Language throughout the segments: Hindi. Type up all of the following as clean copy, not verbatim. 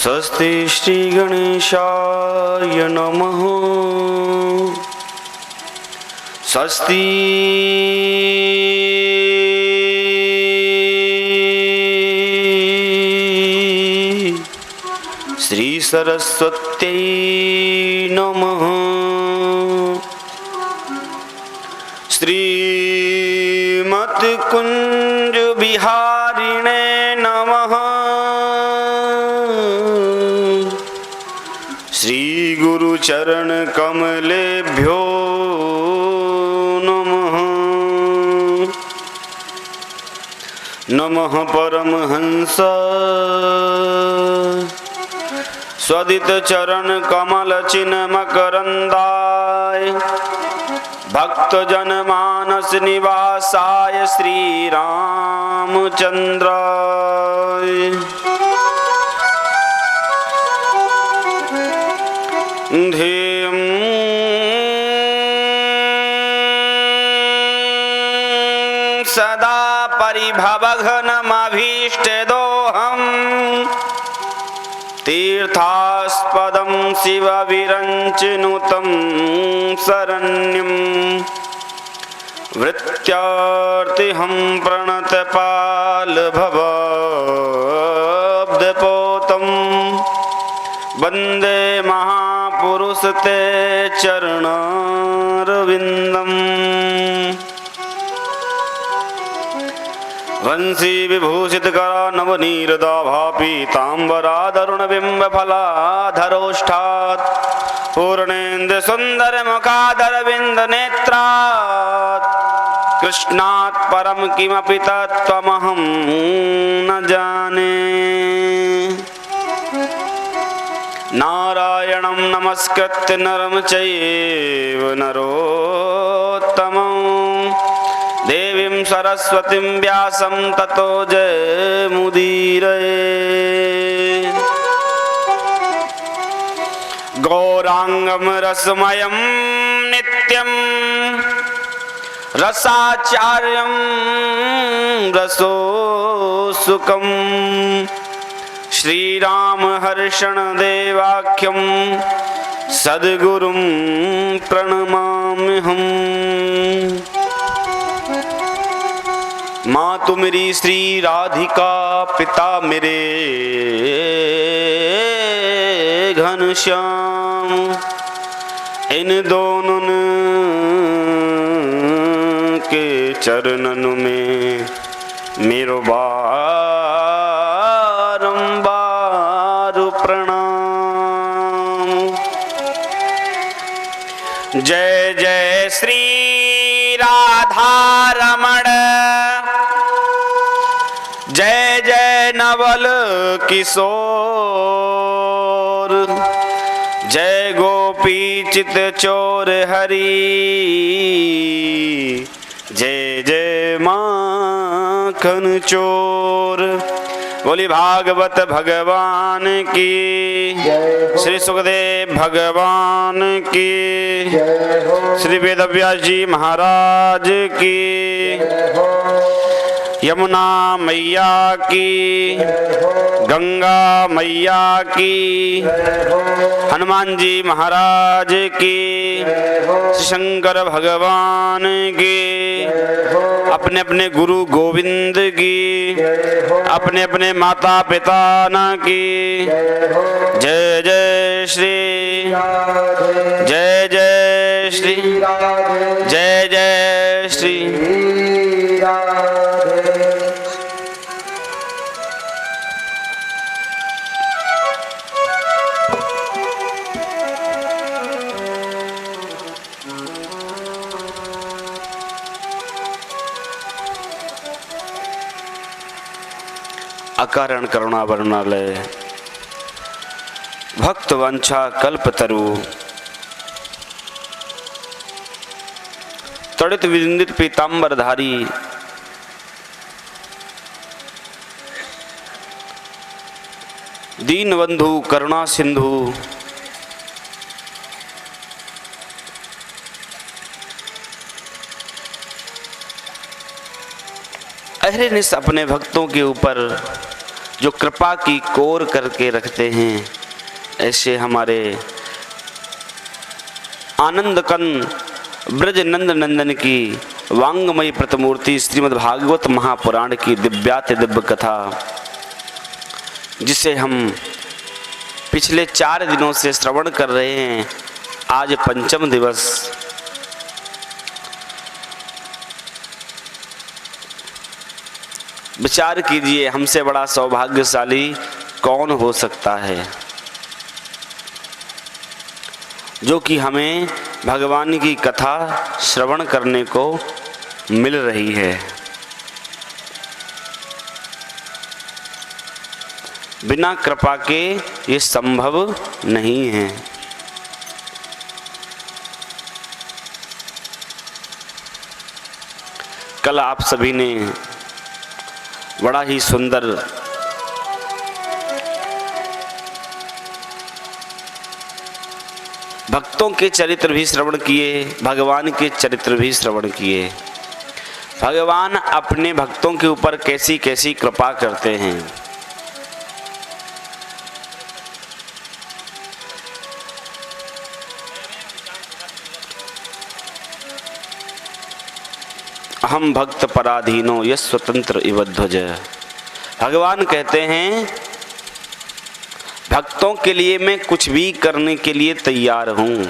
स्वस्ति श्री गणेशाय नमः। स्वस्ति श्री सरस्वत्यै नमः। श्रीमत् कुंज बिहारिणे नमः। श्री गुरु चरण कमलेभ्यो नमः। नमः परमहंस स्वदित चरण कमल चिन्ह मकरंदाय भक्त जन मानस निवासाय श्री रामचंद्राय। ध्येयं सदा परिभवघ्नमभीष्टदोहम् तीर्थास्पदं शिवविरञ्चिनुतं शरण्यं वृत्यार्तिहं प्रणतपालभवाब्धपोतं वन्दे महापुरुष ते चरणारविन्दम्। वंशी विभूषितकरा नवनीरदाभा पीताम्बरादरुणबिम्बफलाधरोष्ठात् पूर्णेन्द्र सुन्दरमुखादरविन्दनेत्रात् कृष्णात् परं किमपि तत्त्वमहं न जाने। नारायणं नमस्कृत्य नरं चैव नरोत्तमं देवीं सरस्वतीं व्यासं ततो जयमुदीरये। गौरांगं रसमयं नित्यं रसाचार्यं रसोसुखं श्रीरामहर्षण देवाख्यं सद्गुरुं प्रणमाम्यहम्। माँ तू मेरी श्री राधिका, पिता मेरे घनश्याम, इन दोनों के चरणन में मेरो बारंबार प्रणाम। जय जय श्री राधा रमण, जय जय नवल किशोर, जय गोपी चित चोर हरि, जय जय माखन चोर। बोली भागवत भगवान की, श्री सुखदेव भगवान की, श्री वेदव्यास जी महाराज की, यमुना मैया की, गंगा मैया की, हनुमान जी महाराज की, श्री शंकर भगवान की, अपने अपने गुरु गोविंद की, अपने अपने माता पिता की जय जय श्री, जय जय श्री, जय जय श्री। अकारण करुणा वरुणालय भक्त वंशा कल्पतरु तड़ित विनिंदित पीतांबरधारी दीनबंधु करुणा सिंधु अहरनिश अपने भक्तों के ऊपर जो कृपा की कोर करके रखते हैं, ऐसे हमारे आनंद कंद ब्रज नंद नंदन की वांगमयी प्रतिमूर्ति श्रीमद् भागवत महापुराण की दिव्याति दिव्य कथा, जिसे हम पिछले 4 दिनों से श्रवण कर रहे हैं, आज पंचम दिवस। विचार कीजिए, हमसे बड़ा सौभाग्यशाली कौन हो सकता है जो कि हमें भगवान की कथा श्रवण करने को मिल रही है। बिना कृपा के ये संभव नहीं है। कल आप सभी ने बड़ा ही सुंदर भक्तों के चरित्र भी श्रवण किए, भगवान के चरित्र भी श्रवण किए। भगवान अपने भक्तों के ऊपर कैसी कैसी कृपा करते हैं। अहम भक्त पराधीनो यस् स्वतंत्र इव ध्वज। भगवान कहते हैं, भक्तों के लिए मैं कुछ भी करने के लिए तैयार हूं।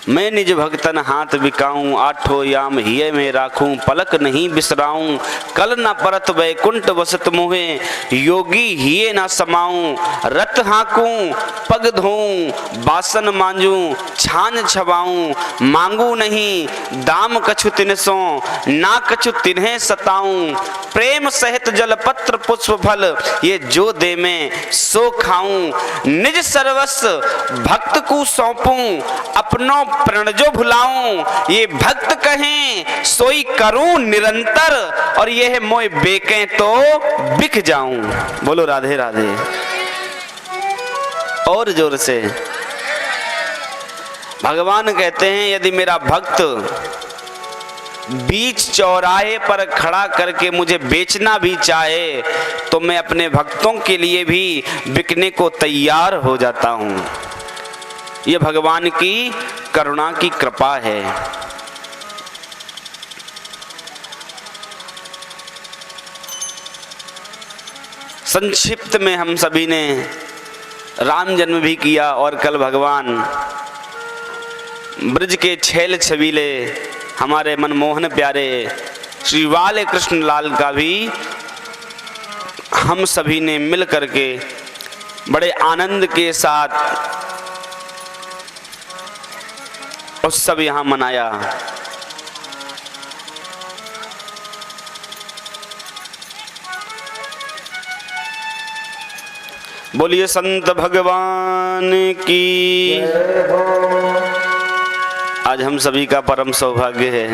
मैं निज भक्तन हाथ बिकाऊं, आठों याम हिय में राखूं, पलक नहीं बिसराऊं, कल न परत वैकुंठ वसत मोहे, योगी हिय न समाऊं, रत हाँकूं पग धोऊं, बासन मांजूं छान छबाऊं, मांगू नहीं दाम कछु तिनसो, ना कछु तिन्हें सताऊं, प्रेम सहित जल पत्र पुष्प फल, ये जो दे में सो खाऊं, निज सर्वस्व भक्त को सौंपूं, अपनों प्रण जो भुलाऊं, ये भक्त कहें सोई करूं निरंतर, और यह मोय बेके तो बिक जाऊं। बोलो राधे राधे। और जोर से। भगवान कहते हैं, यदि मेरा भक्त बीच चौराहे पर खड़ा करके मुझे बेचना भी चाहे तो मैं अपने भक्तों के लिए भी बिकने को तैयार हो जाता हूं। यह भगवान की करुणा की कृपा है। संक्षिप्त में हम सभी ने राम जन्म भी किया, और कल भगवान ब्रज के छैल छबीले हमारे मनमोहन प्यारे श्री बाल कृष्ण लाल का भी हम सभी ने मिल करके बड़े आनंद के साथ उत्सव यहाँ मनाया। बोलिए संत भगवान की। आज हम सभी का परम सौभाग्य है,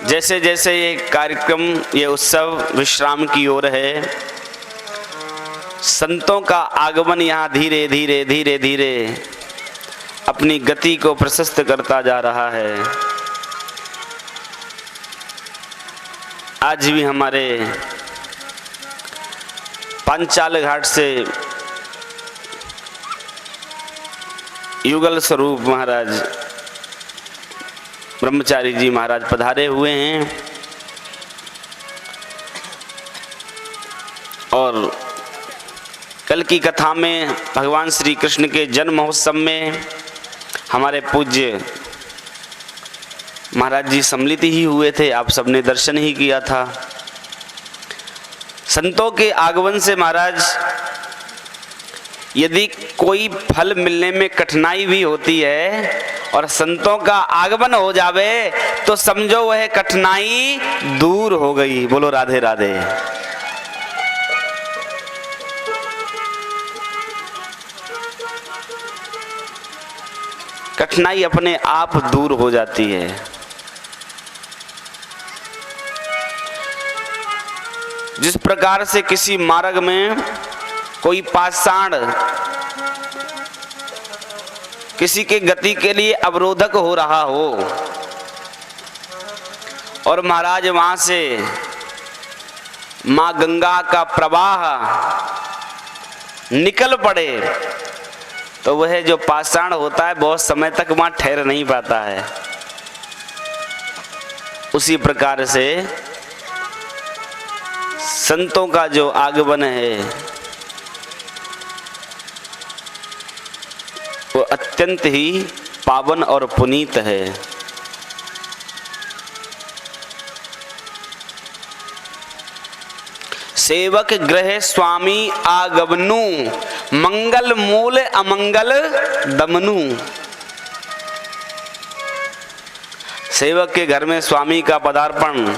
जैसे जैसे ये कार्यक्रम, ये उत्सव विश्राम की ओर है, संतों का आगमन यहाँ धीरे धीरे धीरे धीरे अपनी गति को प्रशस्त करता जा रहा है। आज भी हमारे पांचाल घाट से युगल स्वरूप महाराज ब्रह्मचारी जी महाराज पधारे हुए हैं, और कल की कथा में भगवान श्री कृष्ण के जन्म महोत्सव में हमारे पूज्य महाराज जी सम्मिलित ही हुए थे। आप सबने दर्शन ही किया था। संतों के आगमन से महाराज यदि कोई फल मिलने में कठिनाई भी होती है और संतों का आगमन हो जावे तो समझो वह कठिनाई दूर हो गई। बोलो राधे राधे। कठिनाई अपने आप दूर हो जाती है। जिस प्रकार से किसी मार्ग में कोई पाषाण किसी के गति के लिए अवरोधक हो रहा हो और महाराज वहां से मां गंगा का प्रवाह निकल पड़े तो वह जो पाषाण होता है बहुत समय तक वहां ठहर नहीं पाता है। उसी प्रकार से संतों का जो आगमन है वो अत्यंत ही पावन और पुनीत है। सेवक ग्रह स्वामी आगमनु, मंगल मूल अमंगल दमनु। सेवक के घर में स्वामी का पदार्पण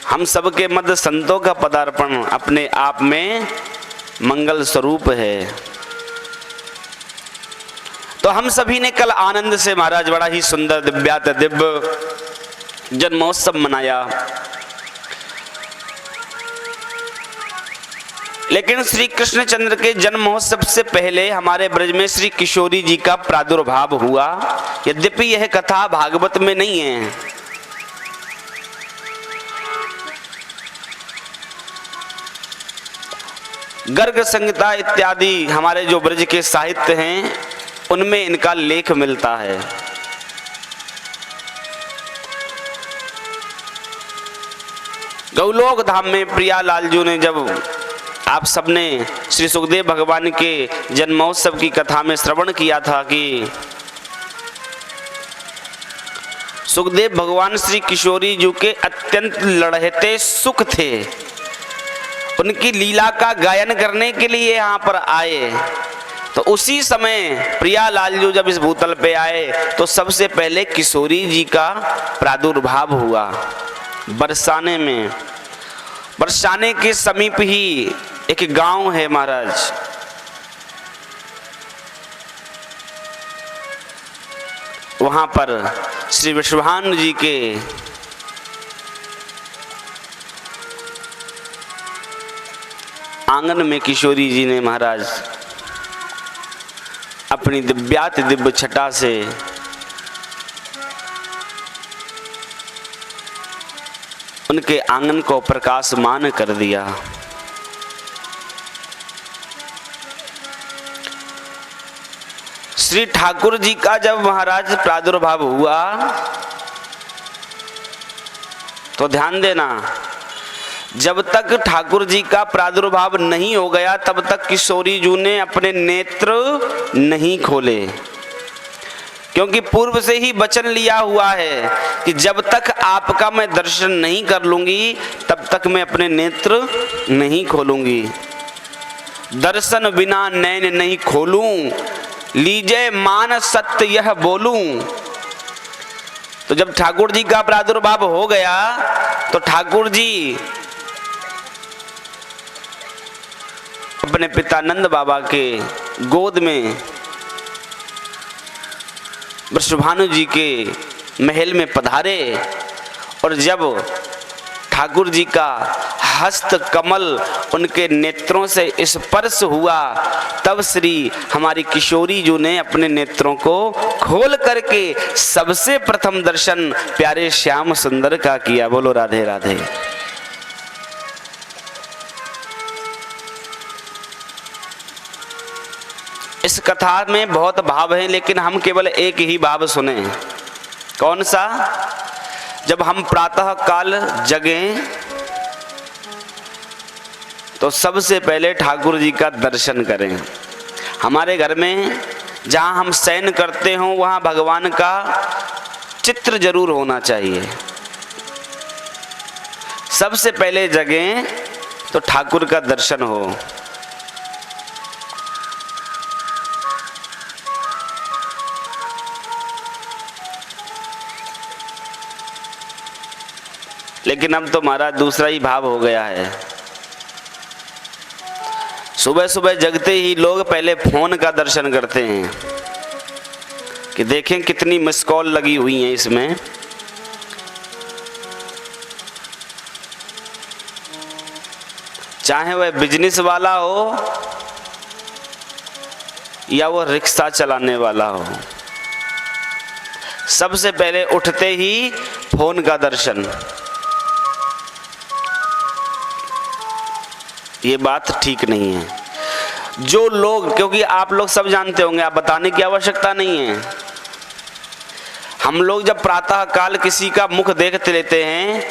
हम सबके मध्य संतों का पदार्पण अपने आप में मंगल स्वरूप है। तो हम सभी ने कल आनंद से महाराज बड़ा ही सुंदर दिव्यात दिव्य जन्मोत्सव मनाया, लेकिन श्री कृष्णचंद्र के जन्म महोत्सव से पहले हमारे ब्रज में श्री किशोरी जी का प्रादुर्भाव हुआ। यद्यपि यह कथा भागवत में नहीं है, गर्ग संहिता इत्यादि हमारे जो ब्रज के साहित्य हैं उनमें इनका लेख मिलता है। गौलोक धाम में प्रियालाल जी ने जब आप सबने श्री सुखदेव भगवान के जन्मोत्सव की कथा में श्रवण किया था कि सुखदेव भगवान श्री किशोरी जी के अत्यंत लड़हते सुख थे, उनकी लीला का गायन करने के लिए यहाँ पर आए, तो उसी समय प्रियालाल जी जब इस भूतल पे आए तो सबसे पहले किशोरी जी का प्रादुर्भाव हुआ। बरसाने में, बरसाने के समीप ही एक गांव है महाराज, वहां पर श्री विश्वान जी के आंगन में किशोरी जी ने महाराज अपनी दिव्यात दिव्य छटा से उनके आंगन को प्रकाशमान कर दिया। श्री ठाकुर जी का जब महाराज प्रादुर्भाव हुआ तो ध्यान देना, जब तक ठाकुर जी का प्रादुर्भाव नहीं हो गया तब तक किशोरी जी ने अपने नेत्र नहीं खोले, क्योंकि पूर्व से ही वचन लिया हुआ है कि जब तक आपका मैं दर्शन नहीं कर लूंगी तब तक मैं अपने नेत्र नहीं खोलूंगी। दर्शन बिना नैन नहीं खोलूं, लीजे मान सत्य यह बोलूं। तो जब ठाकुर जी का प्रादुर्भाव हो गया तो ठाकुर जी अपने पिता नंद बाबा के गोद में वृषभानु जी के महल में पधारे, और जब ठाकुर जी का हस्त कमल उनके नेत्रों से स्पर्श हुआ तब श्री हमारी किशोरी जी ने अपने नेत्रों को खोल करके सबसे प्रथम दर्शन प्यारे श्याम सुंदर का किया। बोलो राधे राधे। इस कथा में बहुत भाव हैं, लेकिन हम केवल एक ही भाव सुने। कौन सा? जब हम प्रातः काल जगें तो सबसे पहले ठाकुर जी का दर्शन करें। हमारे घर में जहाँ हम शयन करते हों वहाँ भगवान का चित्र जरूर होना चाहिए। सबसे पहले जगें तो ठाकुर का दर्शन हो। लेकिन अब तो हमारा दूसरा ही भाव हो गया है। सुबह सुबह जगते ही लोग पहले फोन का दर्शन करते हैं कि देखें कितनी मिस कॉल लगी हुई है इसमें। चाहे वह बिजनेस वाला हो या वो रिक्शा चलाने वाला हो, सबसे पहले उठते ही फोन का दर्शन। ये बात ठीक नहीं है। जो लोग, क्योंकि आप लोग सब जानते होंगे, आप बताने की आवश्यकता नहीं है, हम लोग जब प्रातः काल किसी का मुख देख लेते हैं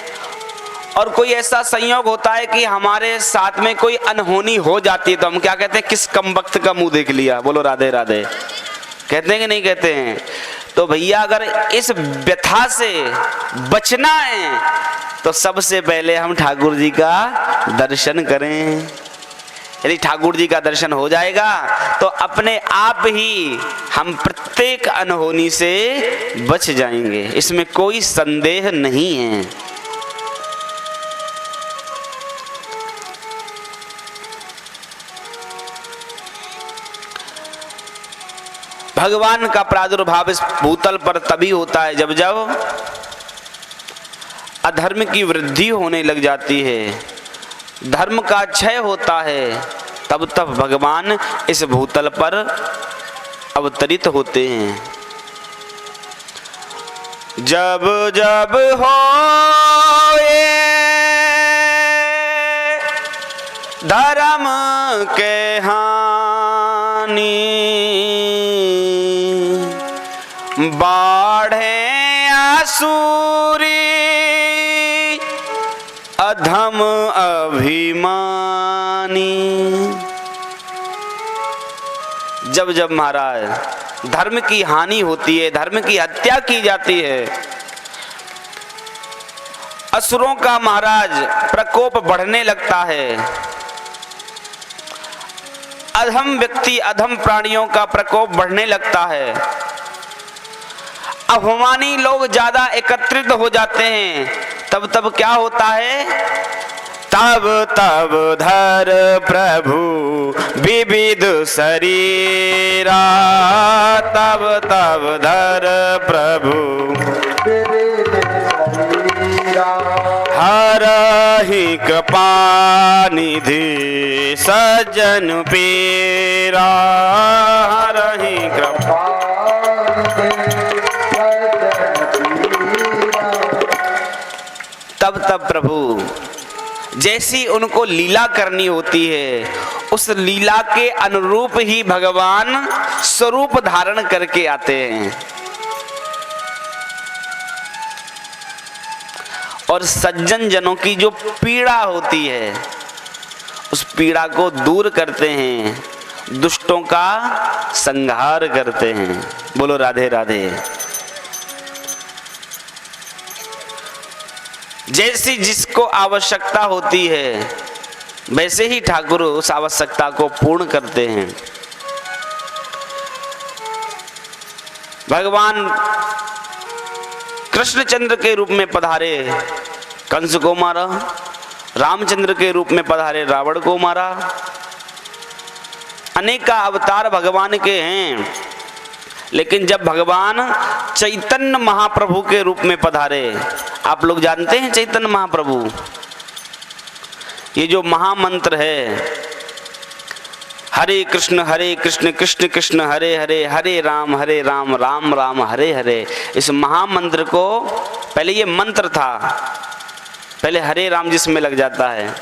और कोई ऐसा संयोग होता है कि हमारे साथ में कोई अनहोनी हो जाती है, तो हम क्या कहते हैं, किस कमबख्त का मुंह देख लिया। बोलो राधे राधे, कहते हैं कि नहीं कहते हैं? तो भैया अगर इस व्यथा से बचना है तो सबसे पहले हम ठाकुर जी का दर्शन करें। यदि ठाकुर जी का दर्शन हो जाएगा तो अपने आप ही हम प्रत्येक अनहोनी से बच जाएंगे, इसमें कोई संदेह नहीं है। भगवान का प्रादुर्भाव इस भूतल पर तभी होता है जब जब अधर्म की वृद्धि होने लग जाती है, धर्म का क्षय होता है, तब तब भगवान इस भूतल पर अवतरित होते हैं। जब जब हो धर्म के हानि, बाढ़े आसुरी अधम अभिमानी। जब जब महाराज धर्म की हानि होती है, धर्म की हत्या की जाती है, असुरों का महाराज प्रकोप बढ़ने लगता है, अधम व्यक्ति, अधम प्राणियों का प्रकोप बढ़ने लगता है, अभिमानी लोग ज्यादा एकत्रित हो जाते हैं, तब तब क्या होता है, तब तब धर प्रभु विविध शरीरा, तब तब धर प्रभु हरहि कृपानिधि सज्जन पीरा, हरहि कृपा। तब तब प्रभु जैसी उनको लीला करनी होती है, उस लीला के अनुरूप ही भगवान स्वरूप धारण करके आते हैं और सज्जन जनों की जो पीड़ा होती है उस पीड़ा को दूर करते हैं, दुष्टों का संहार करते हैं। बोलो राधे राधे। जैसी जिसको आवश्यकता होती है वैसे ही ठाकुर उस आवश्यकता को पूर्ण करते हैं। भगवान कृष्णचंद्र के रूप में पधारे, कंस को मारा, रामचंद्र के रूप में पधारे, रावण को मारा। अनेक अवतार भगवान के हैं, लेकिन जब भगवान चैतन्य महाप्रभु के रूप में पधारे, आप लोग जानते हैं चैतन्य महाप्रभु, ये जो महामंत्र है हरे कृष्ण कृष्ण कृष्ण हरे हरे, हरे राम राम राम हरे हरे, इस महामंत्र को, पहले ये मंत्र था, पहले हरे राम जिसमें लग जाता है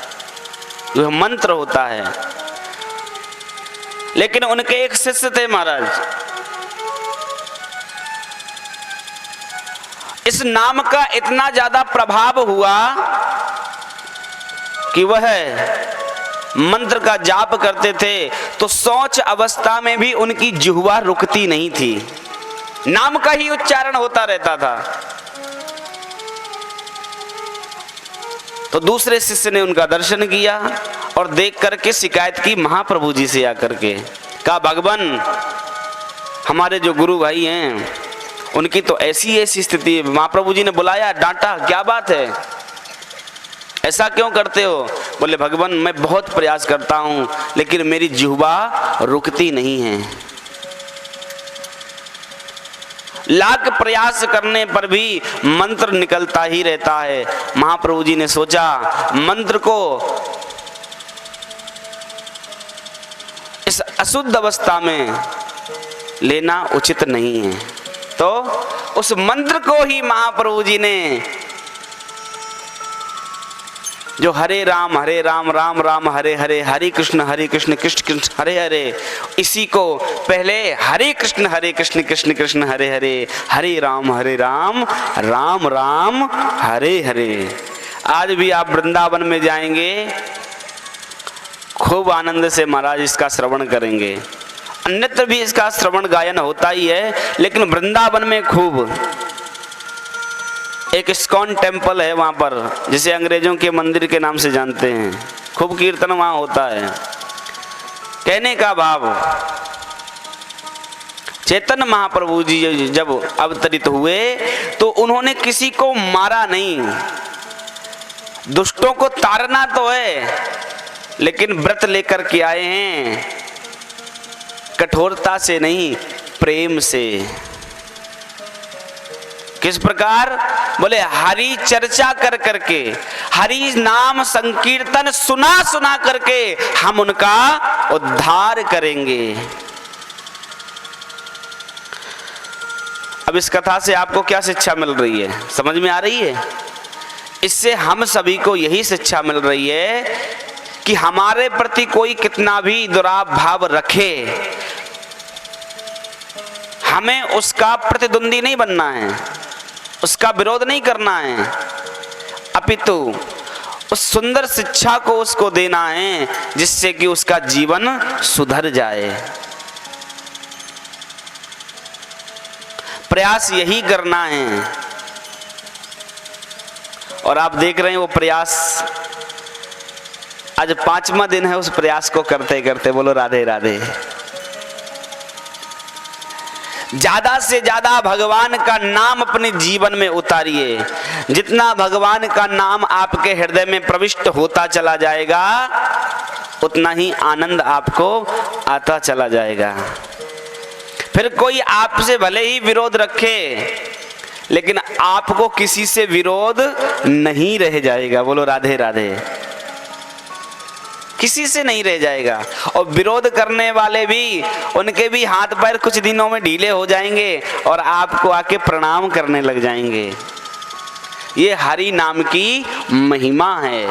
वह मंत्र होता है, लेकिन उनके एक शिष्य थे महाराज, इस नाम का इतना ज्यादा प्रभाव हुआ कि वह मंत्र का जाप करते थे तो शौच अवस्था में भी उनकी जिह्वा रुकती नहीं थी, नाम का ही उच्चारण होता रहता था। तो दूसरे शिष्य ने उनका दर्शन किया और देख करके शिकायत की महाप्रभु जी से आकर के, कहा भगवान हमारे जो गुरु भाई हैं उनकी तो ऐसी स्थिति है। महाप्रभु जी ने बुलाया, डांटा, क्या बात है, ऐसा क्यों करते हो? बोले भगवान मैं बहुत प्रयास करता हूं लेकिन मेरी जिह्वा रुकती नहीं है, लाख प्रयास करने पर भी मंत्र निकलता ही रहता है। महाप्रभु जी ने सोचा मंत्र को इस अशुद्ध अवस्था में लेना उचित नहीं है, तो उस मंत्र को ही महाप्रभु जी ने, जो हरे राम राम राम हरे हरे, हरे कृष्ण कृष्ण कृष्ण हरे हरे, इसी को पहले हरे कृष्ण कृष्ण कृष्ण हरे हरे, हरे राम राम राम हरे हरे। आज भी आप वृंदावन में जाएंगे, खूब आनंद से महाराज इसका श्रवण करेंगे। अन्यत्र भी इसका श्रवण गायन होता ही है, लेकिन वृंदावन में खूब। एक इस्कॉन टेम्पल है वहां पर, जिसे अंग्रेजों के मंदिर के नाम से जानते हैं, खूब कीर्तन वहां होता है। कहने का भाव, चैतन्य महाप्रभु जी जब अवतरित हुए तो उन्होंने किसी को मारा नहीं। दुष्टों को तारना तो है, लेकिन व्रत लेकर के आए हैं, कठोरता से नहीं, प्रेम से। किस प्रकार? बोले हरि चर्चा कर करके, हरि नाम संकीर्तन सुना सुना करके हम उनका उद्धार करेंगे। अब इस कथा से आपको क्या शिक्षा मिल रही है, समझ में आ रही है? इससे हम सभी को यही शिक्षा मिल रही है कि हमारे प्रति कोई कितना भी दुराव भाव रखे, हमें उसका प्रतिद्वंदी नहीं बनना है, उसका विरोध नहीं करना है, अपितु उस सुंदर शिक्षा को उसको देना है जिससे कि उसका जीवन सुधर जाए। प्रयास यही करना है। और आप देख रहे हैं वो प्रयास, आज 5वां दिन है उस प्रयास को करते करते। बोलो राधे राधे। ज्यादा से ज्यादा भगवान का नाम अपने जीवन में उतारिए। जितना भगवान का नाम आपके हृदय में प्रविष्ट होता चला जाएगा, उतना ही आनंद आपको आता चला जाएगा। फिर कोई आपसे भले ही विरोध रखे, लेकिन आपको किसी से विरोध नहीं रह जाएगा। बोलो राधे राधे। किसी से नहीं रह जाएगा। और विरोध करने वाले भी, उनके भी हाथ पैर कुछ दिनों में ढीले हो जाएंगे और आपको आके प्रणाम करने लग जाएंगे। ये हरि नाम की महिमा है।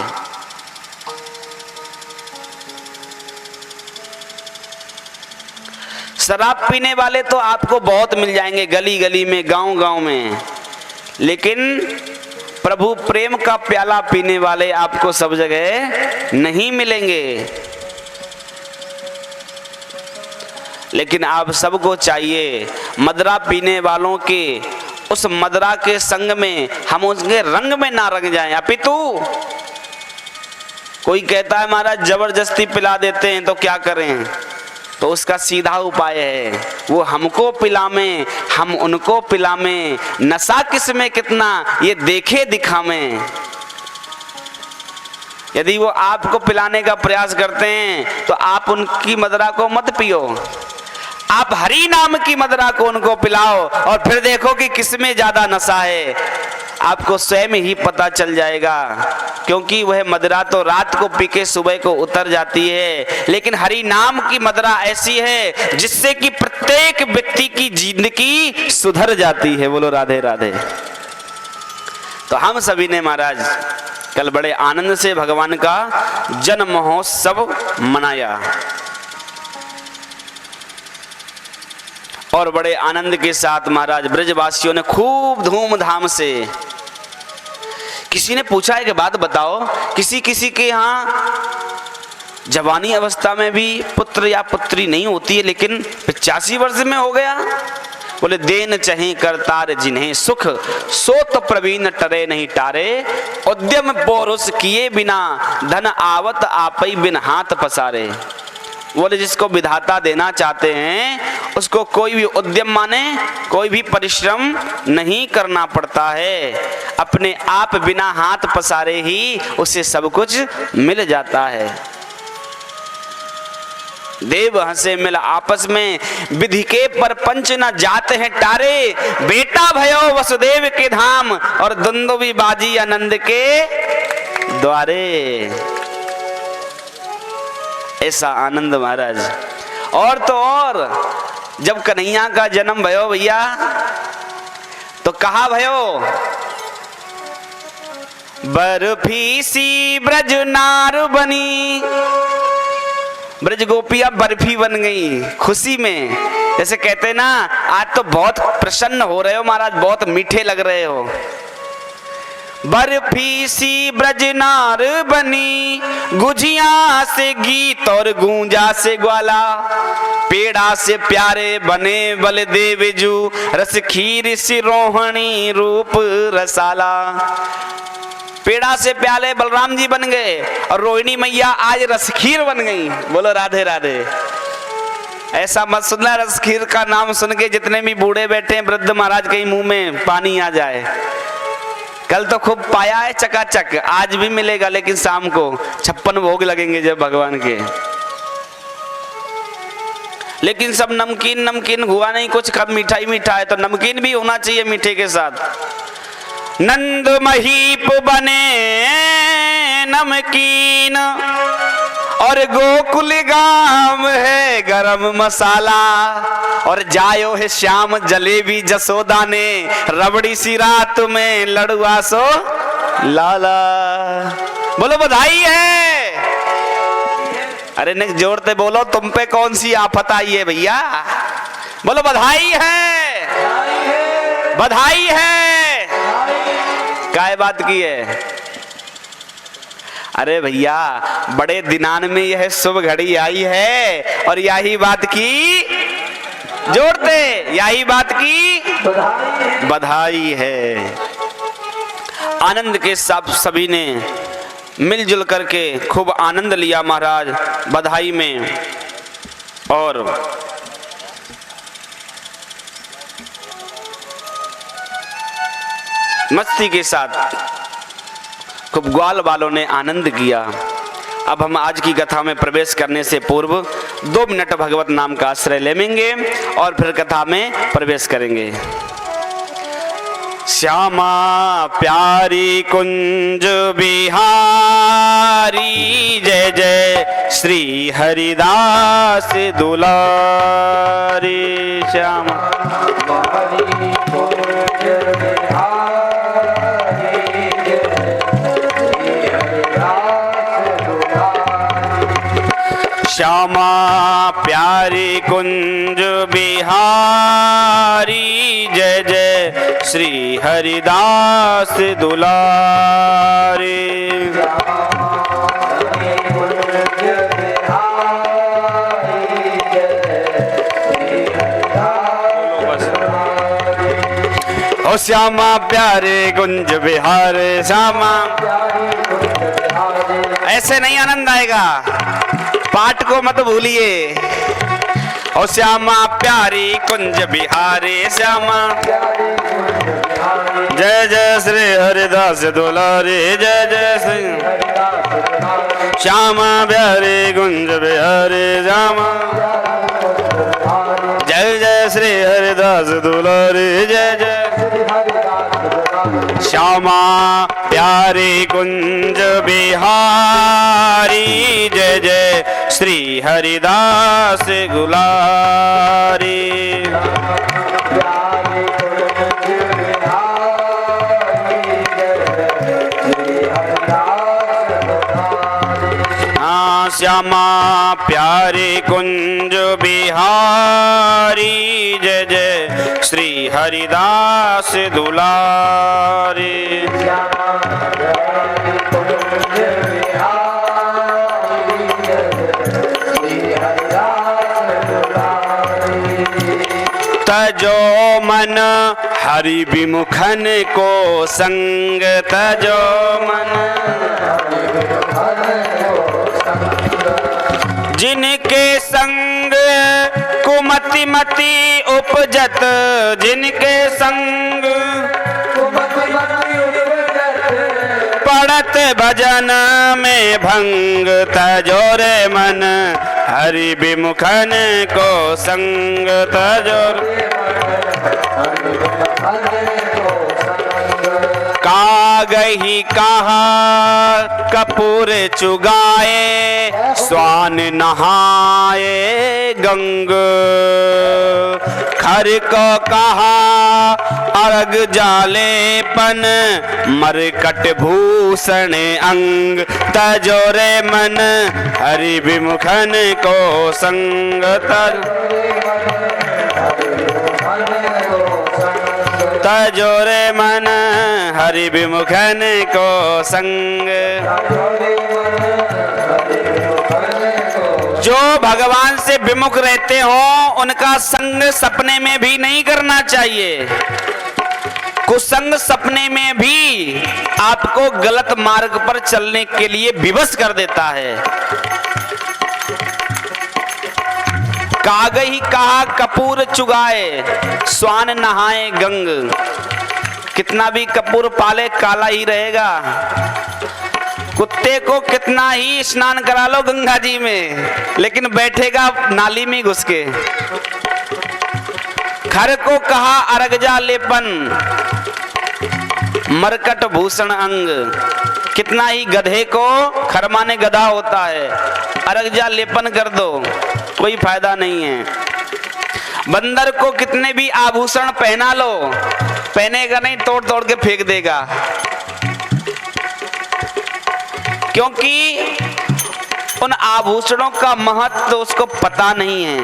शराब पीने वाले तो आपको बहुत मिल जाएंगे गली गली में, गांव गांव में, लेकिन प्रभु प्रेम का प्याला पीने वाले आपको सब जगह नहीं मिलेंगे। लेकिन आप सबको चाहिए मदरा पीने वालों के उस मदरा के संग में हम उसके रंग में ना रंग जाएं, अपितु कोई कहता है महाराज जबरदस्ती पिला देते हैं तो क्या करें, तो उसका सीधा उपाय है, वो हमको पिलामें, हम उनको पिलामें, नशा किस में कितना ये देखे दिखावें। यदि वो आपको पिलाने का प्रयास करते हैं तो आप उनकी मदरा को मत पियो, आप हरि नाम की मदरा को उनको पिलाओ और फिर देखो कि किसमें ज्यादा नशा है। आपको स्वयं ही पता चल जाएगा, क्योंकि वह मदरा तो रात को पी के सुबह को उतर जाती है, लेकिन हरि नाम की मदरा ऐसी है जिससे कि प्रत्येक व्यक्ति की जिंदगी सुधर जाती है। बोलो राधे राधे। तो हम सभी ने महाराज कल बड़े आनंद से भगवान का जन्म महोत्सव मनाया और बड़े आनंद के साथ महाराज ब्रजवासियों ने खूब धूमधाम से। किसी ने पूछा है कि बात बताओ, किसी किसी के यहाँ जवानी अवस्था में भी पुत्र या पुत्री नहीं होती है, लेकिन 85 वर्ष में हो गया। बोले देन चहे करतार जिन्हें सुख, सो तो प्रवीण टरे नहीं टारे, उद्यम पौरुष किए बिना धन आवत आपई बिन हाथ पसारे। बोले जिसको विधाता देना चाहते हैं उसको कोई भी उद्यम माने कोई भी परिश्रम नहीं करना पड़ता है, अपने आप बिना हाथ पसारे ही उसे सब कुछ मिल जाता है। देव हंसे मिल आपस में, विधि के पर पंच न जाते हैं टारे, बेटा भयो वसुदेव के धाम और दुंदुभी बाजी आनंद के द्वारे। ऐसा आनंद महाराज। और तो और जब कन्हैया का जन्म भयो भैया, तो कहा भयो बर्फी सी ब्रज नार बनी, ब्रज गोपियां बर्फी बन गई खुशी में। जैसे कहते ना आज तो बहुत प्रसन्न हो रहे हो महाराज, बहुत मीठे लग रहे हो। बर्फी सी ब्रज नार बनी, गुझिया से गीत और गूंजा से ग्वाला, पेड़ा से प्यारे बने बलदेव जू, रस खीर से रोहणी रूप रसाला। पेड़ा से प्याले बलराम जी बन गए और रोहिणी मैया आज रसखीर बन गई। बोलो राधे राधे। ऐसा मत सुनना रसखीर का नाम सुन के जितने भी बूढ़े बैठे हैं वृद्ध महाराज कहीं मुंह में पानी आ जाए। कल तो खूब पाया है चकाचक, आज भी मिलेगा, लेकिन शाम को 56 भोग लगेंगे जब भगवान के। लेकिन सब नमकीन नमकीन हुआ नहीं कुछ, कब मिठाई मीठा है तो नमकीन भी होना चाहिए मीठे के साथ। नंद महीप बने नमकीन और गोकुल गाम है गरम मसाला, और जायो है श्याम जलेबी जसोदा ने, रबड़ी सी रात में लड़ुआ सो लाला। बोलो बधाई है। अरे नहीं जोड़ते बोलो, तुम पे कौन सी आफत आई है भैया। बोलो बधाई है, बधाई है। काय बात की है। अरे भैया बड़े दिनान में यह शुभ घड़ी आई है और यही बात की जोड़ते, यही बात की बधाई है। आनंद के साथ सभी ने मिलजुल करके खूब आनंद लिया महाराज बधाई में, और मस्ती के साथ खूब ग्वाल वालों ने आनंद किया। अब हम आज की कथा में प्रवेश करने से पूर्व 2 मिनट भगवत नाम का आश्रय लेंगे और फिर कथा में प्रवेश करेंगे। श्यामा प्यारी कुंज बिहारी, जय जय श्री हरिदास दुलारी। श्यामा श्यामा प्यारी कुंज बिहारी, जय जय श्री हरिदास दुलारी। ओ श्यामा प्यारे कुंज बिहार, श्यामा ऐसे नहीं आनंद आएगा, पाठ को मत भूलिए। और श्यामा प्यारी कुंज बिहारी, श्यामा जय जय श्री हरिदास दुलारी, जय जय श्री श्यामा प्यारी कुंज बिहारी, श्यामा जय जय श्री हरिदास दुलारी, जय जय श्यामा प्यारी कुंज बिहारी, जय जय श्री हरिदास दुलारी। श्यामा प्यारे कुंज बिहारी, जय जय श्री हरिदास दुलारी। तजो मन हरि विमुखन को संग, तजो मन जिनके संग कुमति मति उपजत, जिनके संग पड़त भजन में भंग, तजोरे मन हरि विमुखन को संग, तजोर कागही कहा कपूर चुगाए, स्वान नहाए गंग। खर को कहा अर्घ जालेपन, मरकट भूषण अंग। तजोरे मन हरि विमुखन को संग, तजोरे मन हरि विमुखन को संग। जो भगवान से विमुख रहते हो उनका संग सपने में भी नहीं करना चाहिए। कुसंग सपने में भी आपको गलत मार्ग पर चलने के लिए विवश कर देता है। कागही कहा कपूर चुगाए, स्वान नहाए गंग। कितना भी कपूर पाले काला ही रहेगा। कुत्ते को कितना ही स्नान करा लो गंगा जी में, लेकिन बैठेगा नाली में घुस के। खर को कहा अर्घजा लेपन, मरकट भूषण अंग। कितना ही गधे को, खर माने गधा होता है, अर्घजा लेपन कर दो, कोई फायदा नहीं है। बंदर को कितने भी आभूषण पहना लो, पहनेगा नहीं, तोड़ तोड़ के फेंक देगा, क्योंकि उन आभूषणों का महत्व उसको पता नहीं है।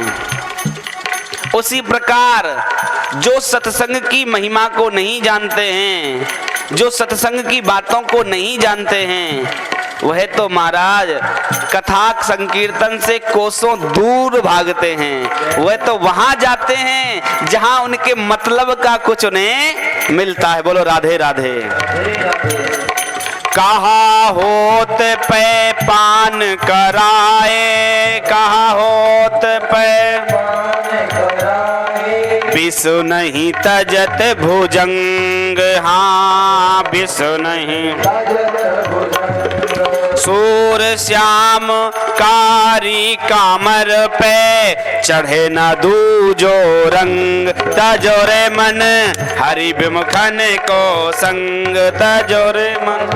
उसी प्रकार जो सत्संग की महिमा को नहीं जानते हैं, जो सत्संग की बातों को नहीं जानते हैं, वह तो महाराज कथा संकीर्तन से कोसों दूर भागते हैं। वह तो वहां जाते हैं जहां उनके मतलब का कुछ उन्हें मिलता है। बोलो राधे राधे। कहा होत पे पान कराए, कहा होत पे विषु नहीं तजत भुजंग। हाँ विषु नहीं, सूर श्याम कारी कामर पे चढ़े न दूजो रंग। तजोरे मन हरि विमुखन को संग, तजोरे मन।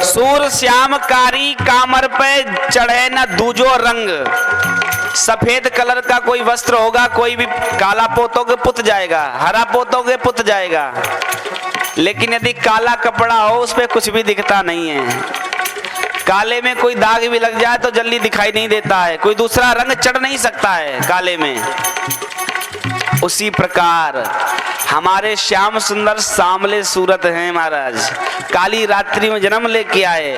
सूर श्याम कारी कामर पे चढ़े न दूजो रंग। सफेद कलर का कोई वस्त्र होगा, कोई भी काला पोतोगे पुत जाएगा, हरा पोतोगे पुत जाएगा, लेकिन यदि काला कपड़ा हो उस पे कुछ भी दिखता नहीं है। काले में कोई दाग भी लग जाए तो जल्दी दिखाई नहीं देता है, कोई दूसरा रंग चढ़ नहीं सकता है काले में। उसी प्रकार हमारे श्याम सुंदर सांवले सूरत हैं महाराज, काली रात्रि में जन्म लेके आए।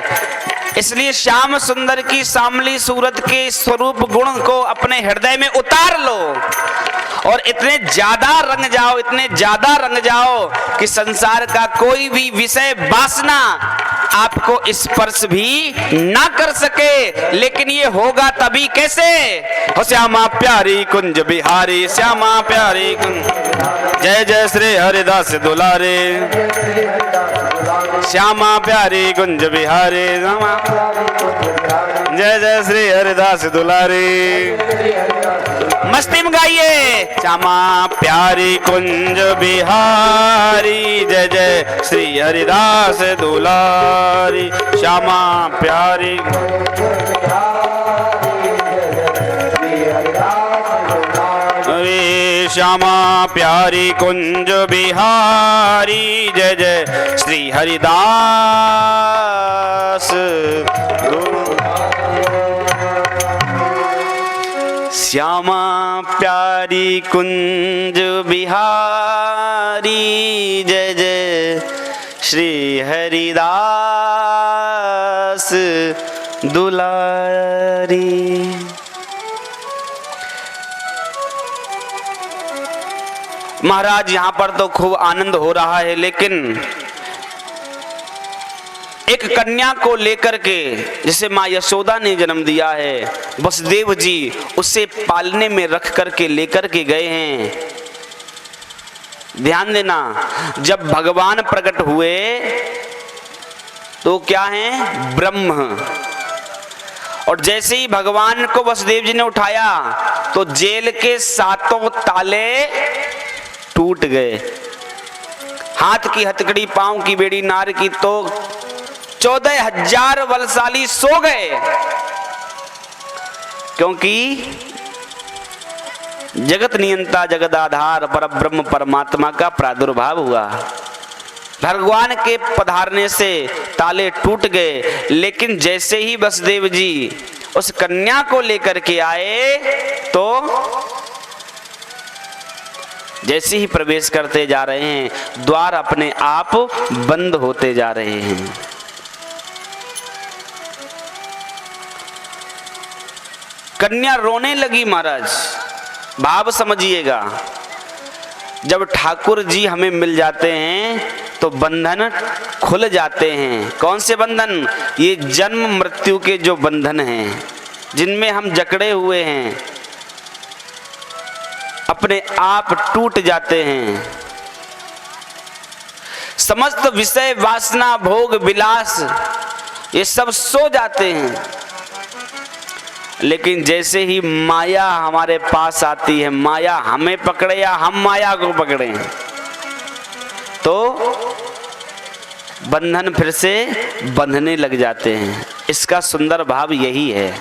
इसलिए श्याम सुंदर की सांवली सूरत के स्वरूप गुण को अपने हृदय में उतार लो और इतने ज्यादा रंग जाओ, इतने ज्यादा रंग जाओ कि संसार का कोई भी विषय वासना आपको स्पर्श भी ना कर सके। लेकिन ये होगा तभी कैसे? हो श्यामा प्यारी कुंज बिहारी, श्यामा प्यारी कुंज। जय जय श्री हरिदास दुलारे, श्यामा प्यारी कुंज बिहारी, जय जय श्री हरिदास दुलारे। मस्ती में गाइए, श्यामा प्यारी कुंज बिहारी, जय जय श्री हरिदास दुलारी। श्यामा प्यारी श्यामा प्यारी कुंज बिहारी, जय जय श्री हरिदास। श्यामा प्यारी कुंज बिहारी, जय जय श्री हरिदास दुलारी। महाराज यहाँ पर तो खूब आनंद हो रहा है, लेकिन एक कन्या को लेकर के, जिसे माँ यशोदा ने जन्म दिया है, वसुदेव जी उसे पालने में रख करके लेकर के गए हैं। ध्यान देना, जब भगवान प्रकट हुए तो क्या है? ब्रह्म। और जैसे ही भगवान को वसुदेव जी ने उठाया तो जेल के सातों ताले टूट गए। हाथ की हथकड़ी पांव की बेड़ी नार की, तो 14,000 बलशाली सो गए, क्योंकि जगत नियंता जगदाधार पर ब्रह्म परमात्मा का प्रादुर्भाव हुआ। भगवान के पधारने से ताले टूट गए। लेकिन जैसे ही वसुदेव जी उस कन्या को लेकर के आए, तो जैसे ही प्रवेश करते जा रहे हैं, द्वार अपने आप बंद होते जा रहे हैं। कन्या रोने लगी महाराज। भाव समझिएगा, जब ठाकुर जी हमें मिल जाते हैं तो बंधन खुल जाते हैं। कौन से बंधन? ये जन्म मृत्यु के जो बंधन हैं, जिनमें हम जकड़े हुए हैं, अपने आप टूट जाते हैं। समस्त विषय वासना भोग विलास ये सब सो जाते हैं। लेकिन जैसे ही माया हमारे पास आती है, माया हमें पकड़े या हम माया को पकड़े, तो बंधन फिर से बंधने लग जाते हैं। इसका सुंदर भाव यही है।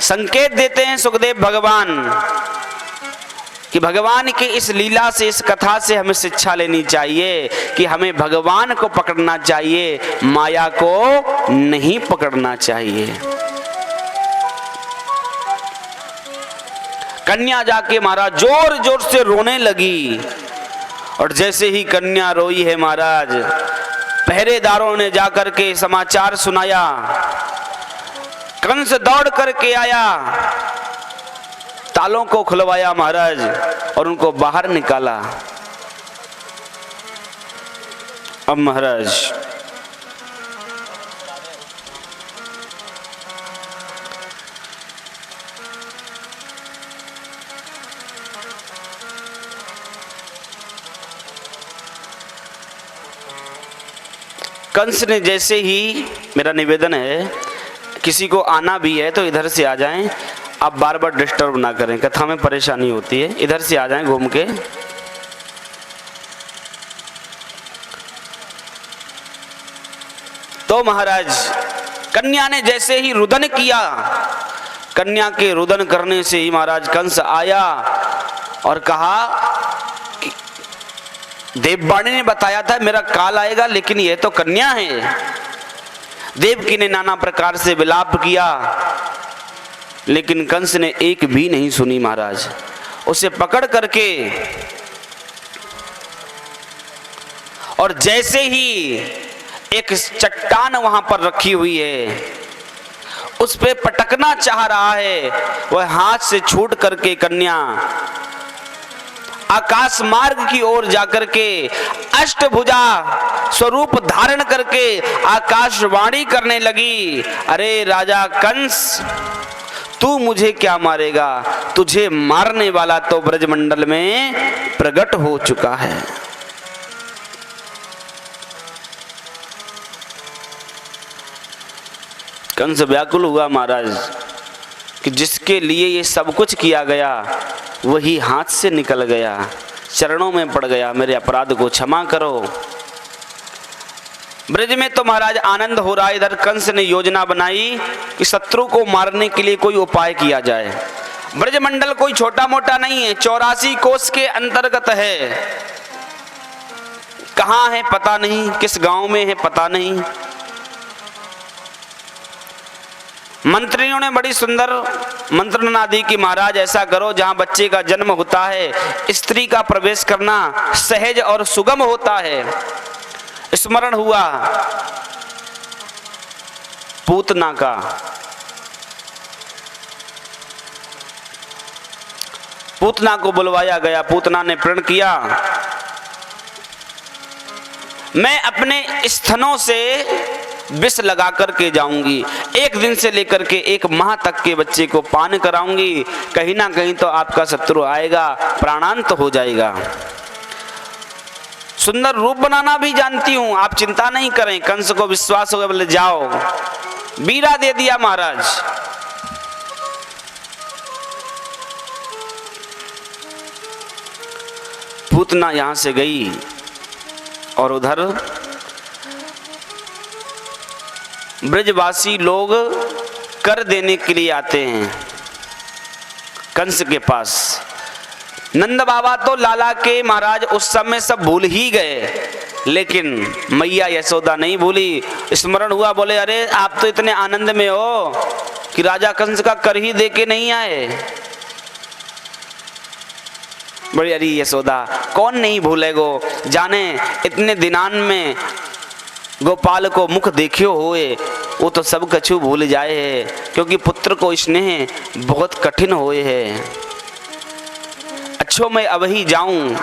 संकेत देते हैं सुखदेव भगवान कि भगवान की इस लीला से, इस कथा से हमें शिक्षा लेनी चाहिए कि हमें भगवान को पकड़ना चाहिए, माया को नहीं पकड़ना चाहिए। कन्या जाके महाराज जोर जोर से रोने लगी, और जैसे ही कन्या रोई है महाराज, पहरेदारों ने जाकर के समाचार सुनाया। कंस दौड़ करके आया, तालों को खुलवाया महाराज, और उनको बाहर निकाला। अब महाराज कंस ने जैसे ही, मेरा निवेदन है किसी को आना भी है तो इधर से आ जाएं, आप बार बार डिस्टर्ब ना करें, कथा में परेशानी होती है। इधर से आ जाएं घूम के। तो महाराज कन्या ने जैसे ही रुदन किया, कन्या के रुदन करने से ही महाराज कंस आया और कहा कि देववाणी ने बताया था मेरा काल आएगा, लेकिन यह तो कन्या है। देवकी ने नाना प्रकार से विलाप किया, लेकिन कंस ने एक भी नहीं सुनी महाराज। उसे पकड़ करके और जैसे ही एक चट्टान वहां पर रखी हुई है, उस पे पटकना चाह रहा है, वह हाथ से छूट करके कन्या आकाश मार्ग की ओर जाकर के अष्टभुजा स्वरूप धारण करके आकाशवाणी करने लगी, अरे राजा कंस, तू मुझे क्या मारेगा? तुझे मारने वाला तो ब्रजमंडल में प्रकट हो चुका है। कंस व्याकुल हुआ महाराज कि जिसके लिए ये सब कुछ किया गया वही हाथ से निकल गया, चरणों में पड़ गया, मेरे अपराध को क्षमा करो। ब्रज में तो महाराज आनंद हो रहा है। इधर कंस ने योजना बनाई कि शत्रु को मारने के लिए कोई उपाय किया जाए। ब्रजमंडल कोई छोटा मोटा नहीं है, 84 कोस के अंतर्गत है। कहाँ है पता नहीं, किस गांव में है पता नहीं। मंत्रियों ने बड़ी सुंदर मंत्रणा दी कि महाराज ऐसा करो, जहां बच्चे का जन्म होता है स्त्री का प्रवेश करना सहज और सुगम होता है। स्मरण हुआ पूतना का। पूतना को बुलवाया गया, पूतना ने प्रण किया, मैं अपने स्तनों से विष लगा करके जाऊंगी, 1 दिन से लेकर के 1 माह तक के बच्चे को पान कराऊंगी, कहीं ना कहीं तो आपका शत्रु आएगा, प्राणांत हो जाएगा। सुंदर रूप बनाना भी जानती हूं, आप चिंता नहीं करें। कंस को विश्वास हो गया, बोले जाओ। बीड़ा दे दिया महाराज। पूतना यहां से गई, और उधर ब्रजवासी लोग कर देने के लिए आते हैं कंस के पास। नंद बाबा तो लाला के महाराज उस समय सब भूल ही गए, लेकिन मैया यशोदा नहीं भूली। स्मरण हुआ, बोले अरे आप तो इतने आनंद में हो कि राजा कंस का कर ही दे के नहीं आए। बड़ी अरे यशोदा, कौन नहीं भूलेगो, जाने इतने दिनान में गोपाल को मुख देखियो होए, वो तो सब कछु भूल जाए है, क्योंकि पुत्र को स्नेह बहुत कठिन होए है। अच्छो मैं अब ही जाऊं।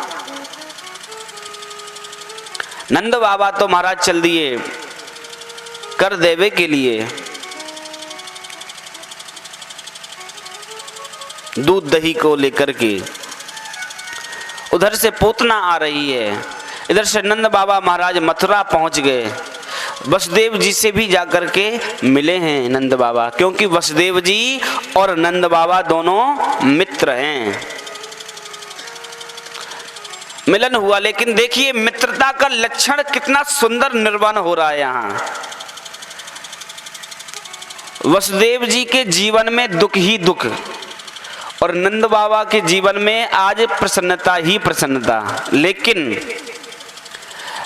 नंद बाबा तो महाराज चल दिए कर देवे के लिए। दूध दही को लेकर के उधर से पूतना आ रही है, इधर से नंद बाबा महाराज मथुरा पहुंच गए। वसुदेव जी से भी जाकर के मिले हैं नंद बाबा, क्योंकि वसुदेव जी और नंद बाबा दोनों मित्र हैं। मिलन हुआ, लेकिन देखिए मित्रता का लक्षण कितना सुंदर निर्माण हो रहा है यहाँ। वसुदेव जी के जीवन में दुख ही दुख, और नंद बाबा के जीवन में आज प्रसन्नता ही प्रसन्नता। लेकिन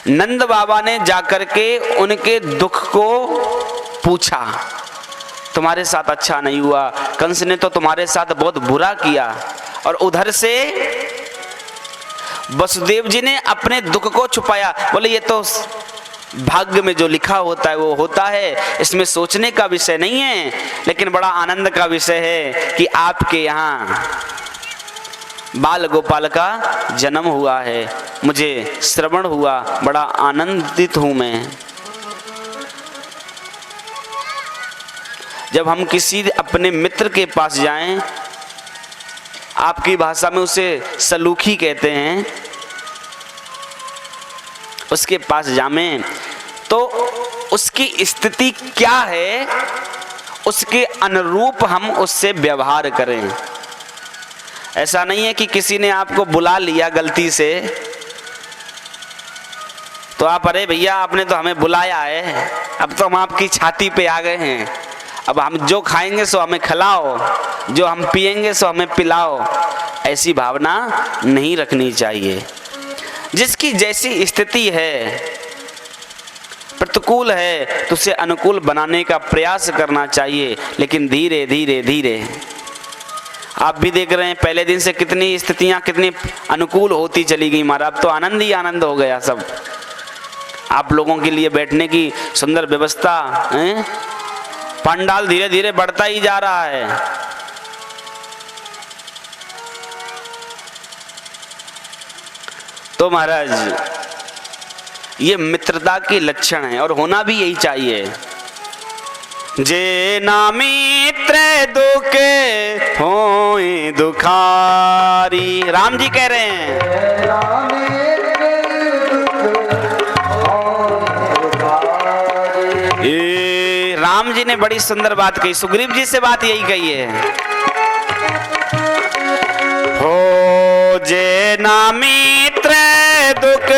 नंद बाबा ने जाकर के उनके दुख को पूछा, तुम्हारे साथ अच्छा नहीं हुआ, कंस ने तो तुम्हारे साथ बहुत बुरा किया। और उधर से वसुदेव जी ने अपने दुख को छुपाया, बोले ये तो भाग्य में जो लिखा होता है वो होता है, इसमें सोचने का विषय नहीं है। लेकिन बड़ा आनंद का विषय है कि आपके यहाँ बाल गोपाल का जन्म हुआ है, मुझे श्रवण हुआ, बड़ा आनंदित हूं मैं। जब हम किसी अपने मित्र के पास जाएं, आपकी भाषा में उसे सलूखी कहते हैं, उसके पास जामें तो उसकी स्थिति क्या है उसके अनुरूप हम उससे व्यवहार करें। ऐसा नहीं है कि किसी ने आपको बुला लिया गलती से तो आप, अरे भैया आपने तो हमें बुलाया है, अब तो हम आपकी छाती पे आ गए हैं, अब हम जो खाएंगे सो हमें खिलाओ, जो हम पिएंगे सो हमें पिलाओ। ऐसी भावना नहीं रखनी चाहिए। जिसकी जैसी स्थिति है, प्रतिकूल है तो उसे अनुकूल बनाने का प्रयास करना चाहिए, लेकिन धीरे धीरे धीरे। आप भी देख रहे हैं पहले दिन से कितनी स्थितियां कितनी अनुकूल होती चली गई महाराज, अब तो आनंद ही आनंद हो गया सब। आप लोगों के लिए बैठने की सुंदर व्यवस्था है, पंडाल धीरे धीरे बढ़ता ही जा रहा है। तो महाराज ये मित्रता के लक्षण है और होना भी यही चाहिए। जे ना मित्र दुख होए दुखारी, राम जी कह रहे हैं। ये राम जी ने बड़ी सुंदर बात कही, सुग्रीव जी से बात यही कही है। हो जे ना मित्र दुख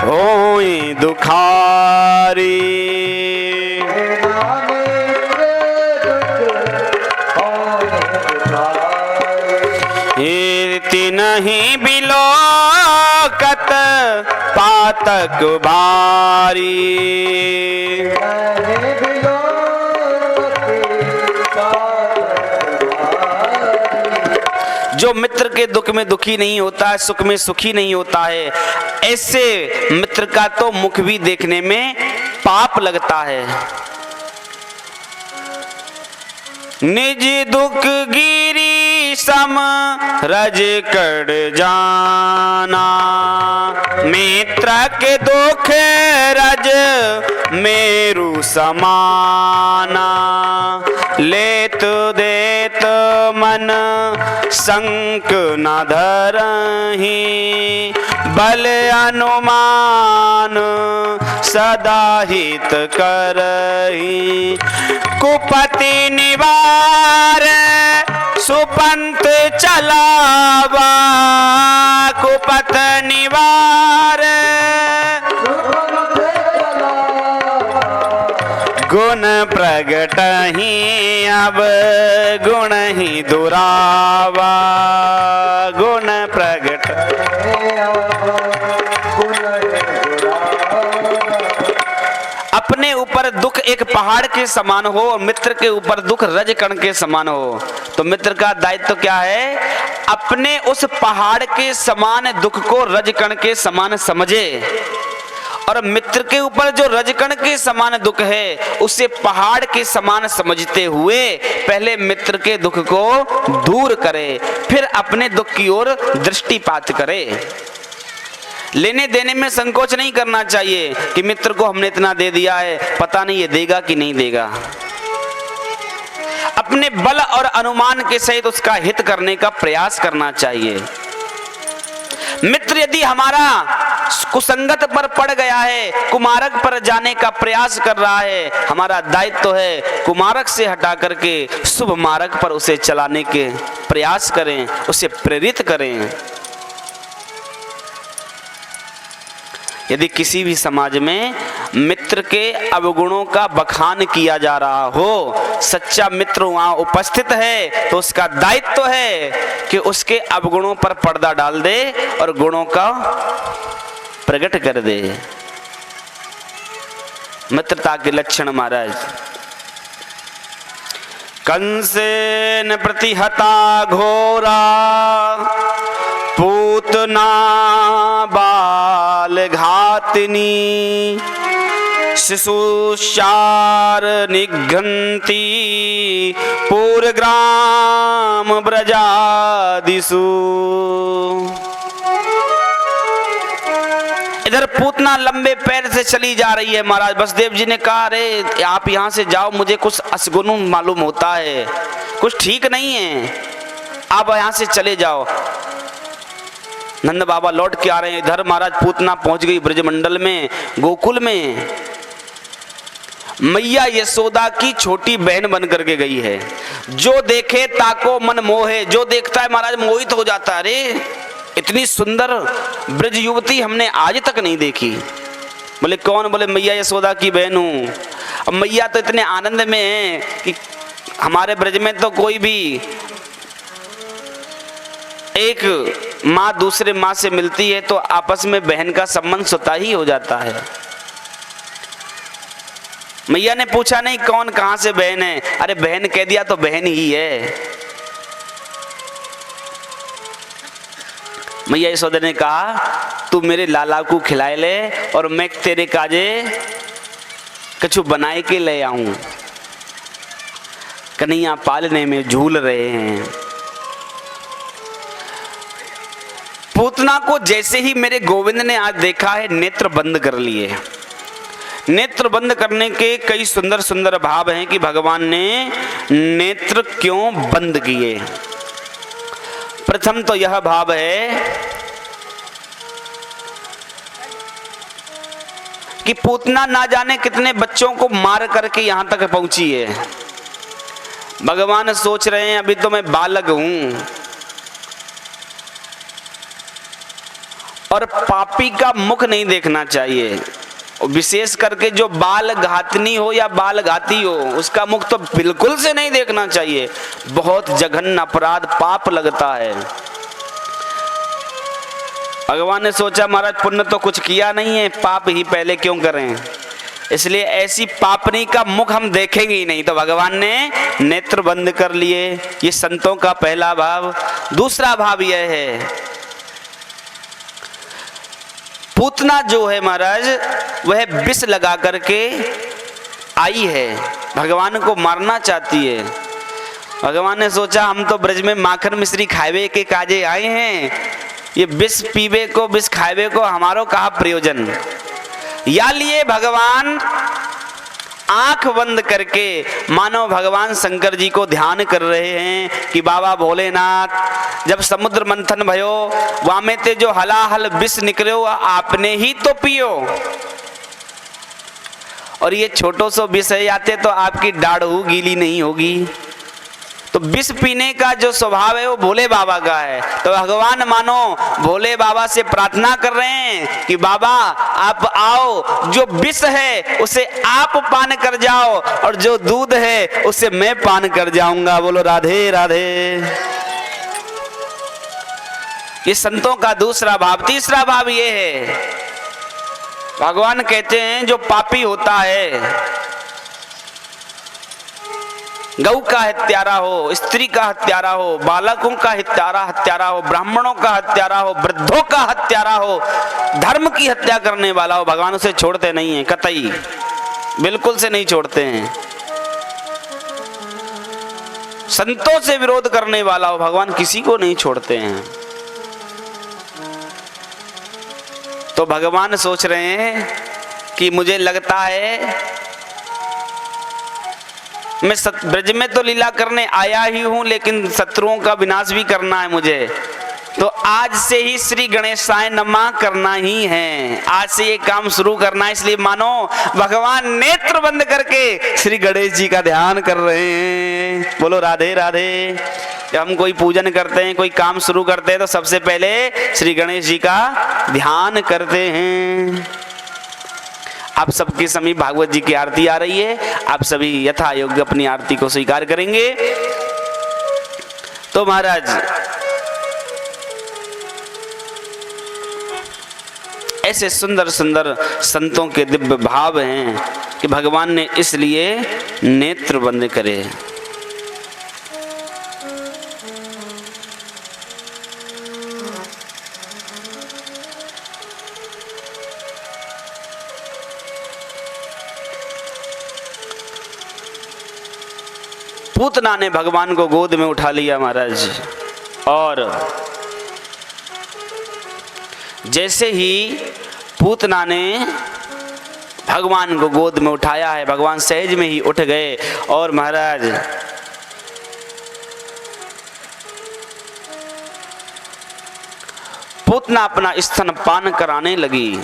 होए दुखारी, तिनहि बिलोकत पातक भारी। जो मित्र के दुख में दुखी नहीं होता है, सुख में सुखी नहीं होता है, ऐसे मित्र का तो मुख भी देखने में पाप लगता है। निज दुख गिरी सम रज कर जाना, मित्र के दुख रज मेरु समाना। लेत देत मन संक न धरहि, बल अनुमान सदा हित करहि। कुपति निवार सुपंथ चलावा, कुपत निवार गुण प्रगट ही अब गुण ही दुरावा, गुण प्रगट अपने ऊपर दुख एक पहाड़ के समान हो और मित्र के ऊपर दुख रजकण के समान हो, तो मित्र का दायित्व तो क्या है? अपने उस पहाड़ के समान दुख को रजकण के समान समझे, और मित्र के ऊपर जो रजकण के समान दुख है उसे पहाड़ के समान समझते हुए पहले मित्र के दुख को दूर करे, फिर अपने दुख की ओर दृष्टिपात करे। लेने देने में संकोच नहीं करना चाहिए कि मित्र को हमने इतना दे दिया है, पता नहीं ये देगा कि नहीं देगा। अपने बल और अनुमान के सहित उसका हित करने का प्रयास करना चाहिए। मित्र यदि हमारा कुसंगत पर पड़ गया है, कुमारक पर जाने का प्रयास कर रहा है, हमारा दायित्व है कुमारक से हटा करके शुभ मार्ग पर उसे चलाने के प्रयास करें, उसे प्रेरित करें। यदि किसी भी समाज में मित्र के अवगुणों का बखान किया जा रहा हो, सच्चा मित्र वहां उपस्थित है, तो उसका दायित्व है कि उसके अवगुणों पर पर्दा डाल दे और गुणों का प्रकट कर दे। मित्रता के लक्षण महाराज, कंसेन प्रतिहता घोरा पूतना बाल घातिनी शिशुशार निघ्नती पूर्वग्राम ब्रजादिषु। इधर पूतना लंबे पैर से चली जा रही है महाराज। वसुदेव जी ने कहा, अरे आप यहाँ से जाओ, मुझे कुछ असगुन मालूम होता है, कुछ ठीक नहीं है, आप यहाँ से चले जाओ। नंद बाबा लौट के आ रहे हैं, इधर महाराज पूतना पहुंच गई ब्रजमंडल में, गोकुल में। मैया यशोदा की छोटी बहन बन करके गई है। जो देखे ताको मन मोहे, जो देखता है महाराज मोहित हो जाता है। अरे इतनी सुंदर ब्रज युवती हमने आज तक नहीं देखी। बोले कौन? बोले मैया यशोदा की बहन हूँ। अब मैया तो इतने आनंद में है कि हमारे ब्रज में तो कोई भी एक माँ दूसरे माँ से मिलती है तो आपस में बहन का संबंध स्वतः ही हो जाता है। मैया ने पूछा नहीं कौन कहां से बहन है, अरे बहन कह दिया तो बहन ही है। मैया यशोदा ने कहा तू मेरे लाला को खिलाए ले और मैं तेरे काजे कछु बनाए के ले आऊं। कन्हैया पालने में झूल रहे हैं। पूतना को जैसे ही मेरे गोविंद ने आज देखा है, नेत्र बंद कर लिए। नेत्र बंद करने के कई सुंदर सुंदर भाव हैं कि भगवान ने नेत्र क्यों बंद किए। प्रथम तो यह भाव है कि पूतना ना जाने कितने बच्चों को मार करके यहां तक पहुंची है। भगवान सोच रहे हैं अभी तो मैं बालक हूं, और पापी का मुख नहीं देखना चाहिए। विशेष करके जो बाल घातनी हो या बाल घाती हो, उसका मुख तो बिल्कुल से नहीं देखना चाहिए। बहुत जघन्य अपराध, पाप लगता है। भगवान ने सोचा महाराज पुण्य तो कुछ किया नहीं है, पाप ही पहले क्यों करें, इसलिए ऐसी पापनी का मुख हम देखेंगे ही नहीं। तो भगवान ने नेत्र बंद कर लिए। ये संतों का पहला भाव। दूसरा भाव यह है, पूतना जो है महाराज वह विष लगा करके आई है, भगवान को मारना चाहती है। भगवान ने सोचा हम तो ब्रज में माखन मिश्री खावे के काजे आए हैं, ये विष पीवे को विष खावे को हमारो कहा प्रयोजन। या लिए भगवान आंख बंद करके मानो भगवान शंकर जी को ध्यान कर रहे हैं कि बाबा भोलेनाथ जब समुद्र मंथन भयो वामे ते जो हलाहल विष निकलो आपने ही तो पियो, और ये छोटो सो विष है आते तो आपकी दाढ़ू गीली नहीं होगी। तो विष पीने का जो स्वभाव है वो भोले बाबा का है। तो भगवान मानो भोले बाबा से प्रार्थना कर रहे हैं कि बाबा आप आओ, जो विष है उसे आप पान कर जाओ और जो दूध है उसे मैं पान कर जाऊंगा। बोलो राधे राधे। ये संतों का दूसरा भाव। तीसरा भाव ये है, भगवान कहते हैं जो पापी होता है, गौ का हत्यारा हो, स्त्री का हत्यारा हो, बालकों का हत्यारा हो, ब्राह्मणों का हत्यारा हो, वृद्धों का हत्यारा हो, धर्म की हत्या करने वाला हो, भगवान उसे छोड़ते नहीं हैं, कतई बिल्कुल से नहीं छोड़ते हैं। संतों से विरोध करने वाला हो, भगवान किसी को नहीं छोड़ते हैं। तो भगवान सोच रहे हैं कि मुझे लगता है मैं ब्रज में तो लीला करने आया ही हूं, लेकिन शत्रुओं का विनाश भी करना है मुझे। तो आज से ही श्री गणेशाय नमः करना ही है, आज से ये काम शुरू करना है। इसलिए मानो भगवान नेत्र बंद करके श्री गणेश जी का ध्यान कर रहे हैं। बोलो राधे राधे। जब हम कोई पूजन करते हैं, कोई काम शुरू करते हैं, तो सबसे पहले श्री गणेश जी का ध्यान करते हैं। आप सबके समीप भागवत जी की आरती आ रही है, आप सभी यथा योग्य अपनी आरती को स्वीकार करेंगे। तो महाराज ऐसे सुंदर सुंदर संतों के दिव्य भाव हैं कि भगवान ने इसलिए नेत्र बंद करे। पूतना ने भगवान को गोद में उठा लिया महाराज, और जैसे ही पूतना ने भगवान को गोद में उठाया है, भगवान सहज में ही उठ गए और महाराज पूतना अपना स्तन पान कराने लगी।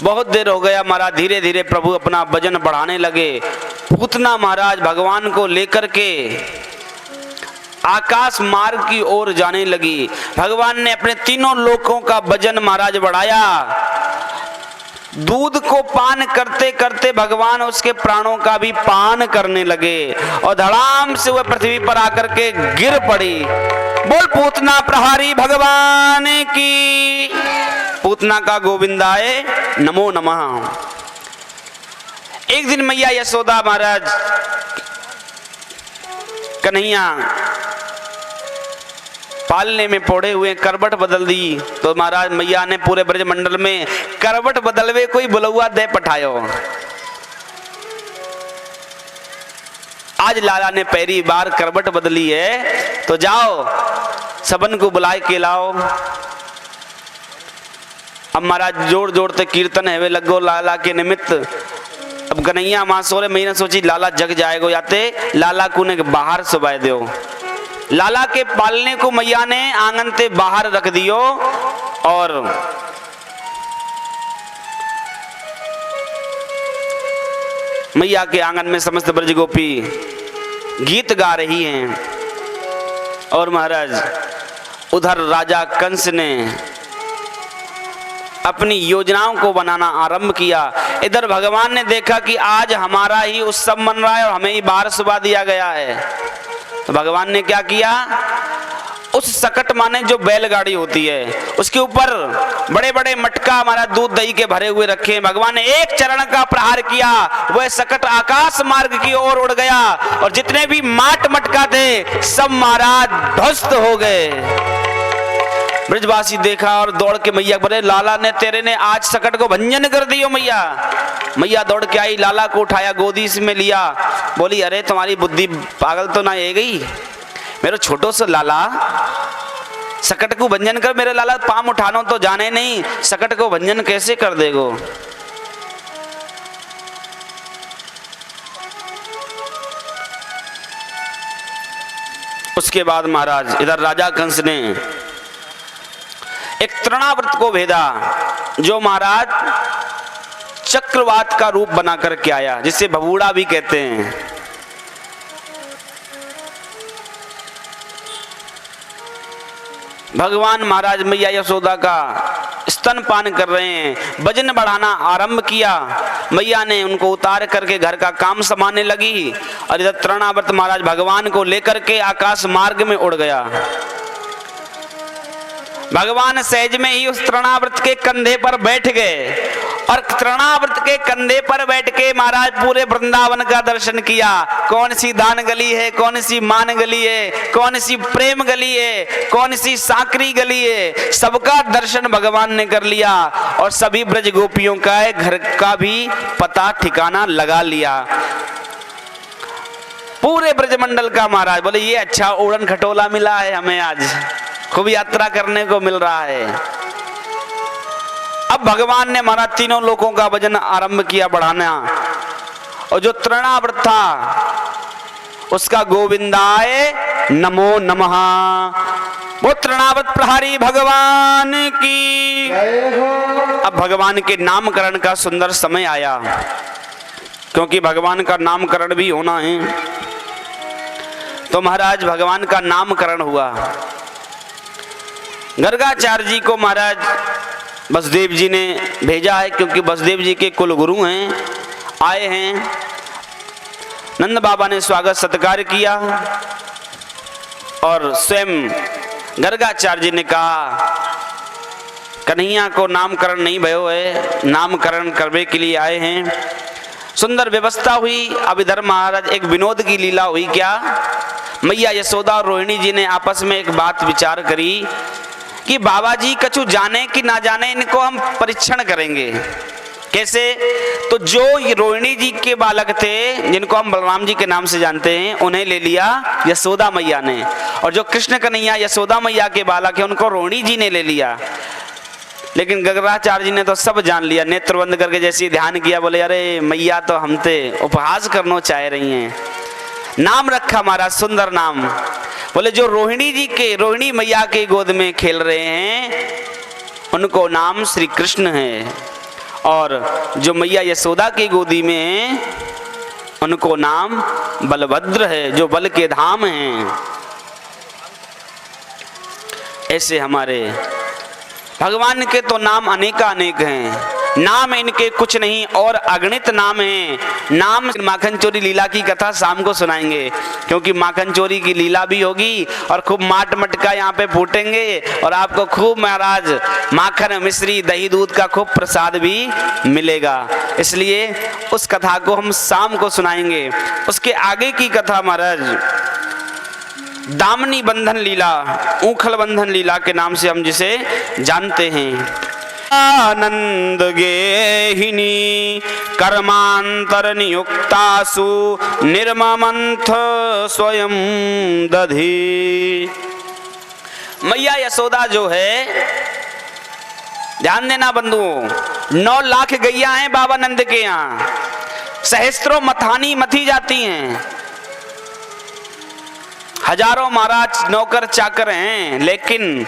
बहुत देर हो गया महाराज, धीरे धीरे प्रभु अपना वजन बढ़ाने लगे। पूतना महाराज भगवान को लेकर के आकाश मार्ग की ओर जाने लगी। भगवान ने अपने तीनों लोकों का वजन महाराज बढ़ाया। दूध को पान करते करते भगवान उसके प्राणों का भी पान करने लगे और धड़ाम से वह पृथ्वी पर आकर के गिर पड़ी। बोल पूतना प्रहारी भगवान की। पूतना का गोविंदाय नमो नमः। एक दिन मैया यशोदा महाराज कन्हैया पालने में पड़े हुए करवट बदल दी, तो महाराज मैया ने पूरे ब्रज मंडल में करवट बदलवे कोई बुलौआ दे पठायो। आज लाला ने पहली बार करवट बदली है, तो जाओ सबन को बुलाए के लाओ। अब महाराज जोर जोर से कीर्तन है वे लगो लाला के निमित्त। अब कन्हैया मां सोरे महीना सोची लाला जग जाएगो, याते लाला को ने बाहर सुबाए दो। लाला के पालने को मैया ने आंगन से बाहर रख दियो और मैया के आंगन में समस्त ब्रज गोपी गीत गा रही हैं। और महाराज उधर राजा कंस ने अपनी योजनाओं को बनाना आरंभ किया। इधर भगवान ने देखा कि आज हमारा ही उत्सव मन रहा है और हमें ही बाहर सुबा दिया गया है, तो भगवान ने क्या किया, उस सकट माने जो बैलगाड़ी होती है उसके ऊपर बड़े बड़े मटका हमारा दूध दही के भरे हुए रखे। भगवान ने एक चरण का प्रहार किया, वह सकट आकाश मार्ग की ओर उड़ गया और जितने भी माट मटका थे सब महाराज ध्वस्त हो गए। ब्रजवासी देखा और दौड़ के मैया बोले लाला ने तेरे ने आज सकट को भंजन कर दियो। मैया मैया दौड़ के आई, लाला को उठाया, गोदी में लिया, बोली अरे तुम्हारी बुद्धि पागल तो ना है गई, मेरे छोटो से लाला सकट को भंजन कर, मेरे लाला पाम उठानो तो जाने नहीं, सकट को भंजन कैसे कर देगो। उसके बाद महाराज इधर राजा कंस ने एक तृणाव्रत को भेदा, जो महाराज चक्रवात का रूप बना करके आया, जिसे भबूड़ा भी कहते हैं। भगवान महाराज मैया यशोदा का स्तनपान कर रहे हैं, वजन बढ़ाना आरंभ किया। मैया ने उनको उतार करके घर का काम संभालने लगी और इधर तृणावर्त महाराज भगवान को लेकर के आकाश मार्ग में उड़ गया। भगवान सहज में ही उस तृणावर्त के कंधे पर बैठ गए और तृणावर्त के कंधे पर बैठ के महाराज पूरे वृंदावन का दर्शन किया। कौन सी दान गली है, कौन सी मान गली है, कौन सी प्रेम गली है, कौन सी साकरी गली है, सबका दर्शन भगवान ने कर लिया और सभी ब्रज गोपियों का घर का भी पता ठिकाना लगा लिया। पूरे ब्रजमंडल का महाराज बोले ये अच्छा उड़न खटोला मिला है हमें, आज खूब यात्रा करने को मिल रहा है। अब भगवान ने हमारा तीनों लोगों का वजन आरंभ किया बढ़ाना, और जो तृणावर्त था उसका गोविंदाय नमो नमः। वो तृणावर्त प्रहारी भगवान की। अब भगवान के नामकरण का सुंदर समय आया, क्योंकि भगवान का नामकरण भी होना है। तो महाराज भगवान का नामकरण हुआ। गर्गाचार्य जी को महाराज बसदेव जी ने भेजा है, क्योंकि बसदेव जी के कुल गुरु हैं, आए हैं। नंद बाबा ने स्वागत सत्कार किया और स्वयं गर्गाचार्य जी ने कहा कन्हैया को नामकरण नहीं भयो है, नामकरण करने के लिए आए हैं। सुंदर व्यवस्था हुई। अब इधर महाराज एक विनोद की लीला हुई। क्या? मैया यशोदा और रोहिणी जी ने आपस में एक बात विचार करी कि बाबा जी कछु जाने कि ना जाने, इनको हम परीक्षण करेंगे। कैसे? तो जो रोहिणी जी के बालक थे, जिनको हम बलराम जी के नाम से जानते हैं, उन्हें ले लिया यशोदा मैया ने, और जो कृष्ण कन्हैया यशोदा मैया के बालक है उनको रोहिणी जी ने ले लिया। लेकिन गर्गाचार्य जी ने तो सब जान लिया, नेत्र बंद करके जैसे ध्यान किया, बोले अरे मैया तो हमसे उपहास करना चाह रही हैं। नाम रखा हमारा सुंदर नाम। बोले जो रोहिणी जी के, रोहिणी मैया के गोद में खेल रहे हैं उनको नाम श्री कृष्ण है, और जो मैया यशोदा की गोदी में है उनको नाम बलभद्र है, जो बल के धाम हैं। ऐसे हमारे भगवान के तो नाम अनेकानेक हैं। नाम इनके कुछ नहीं और अगणित नाम हैं। नाम माखन चोरी लीला की कथा शाम को सुनाएंगे, क्योंकि माखन चोरी की लीला भी होगी और खूब माट मटका यहाँ पे फूटेंगे और आपको खूब महाराज माखन मिश्री दही दूध का खूब प्रसाद भी मिलेगा। इसलिए उस कथा को हम शाम को सुनाएंगे। उसके आगे की कथा महाराज दामनी बंधन लीला, ऊखल बंधन लीला के नाम से हम जिसे जानते हैं। आनंद गेहिनी कर्मांतर नियुक्तासु निर्ममंथ स्वयं दधी। मैया यशोदा जो है, ध्यान देना बंधुओं, 9 लाख गैया हैं बाबा नंद के यहाँ, सहस्त्रों मथानी मथी जाती हैं, हजारों महाराज नौकर चाकर हैं, लेकिन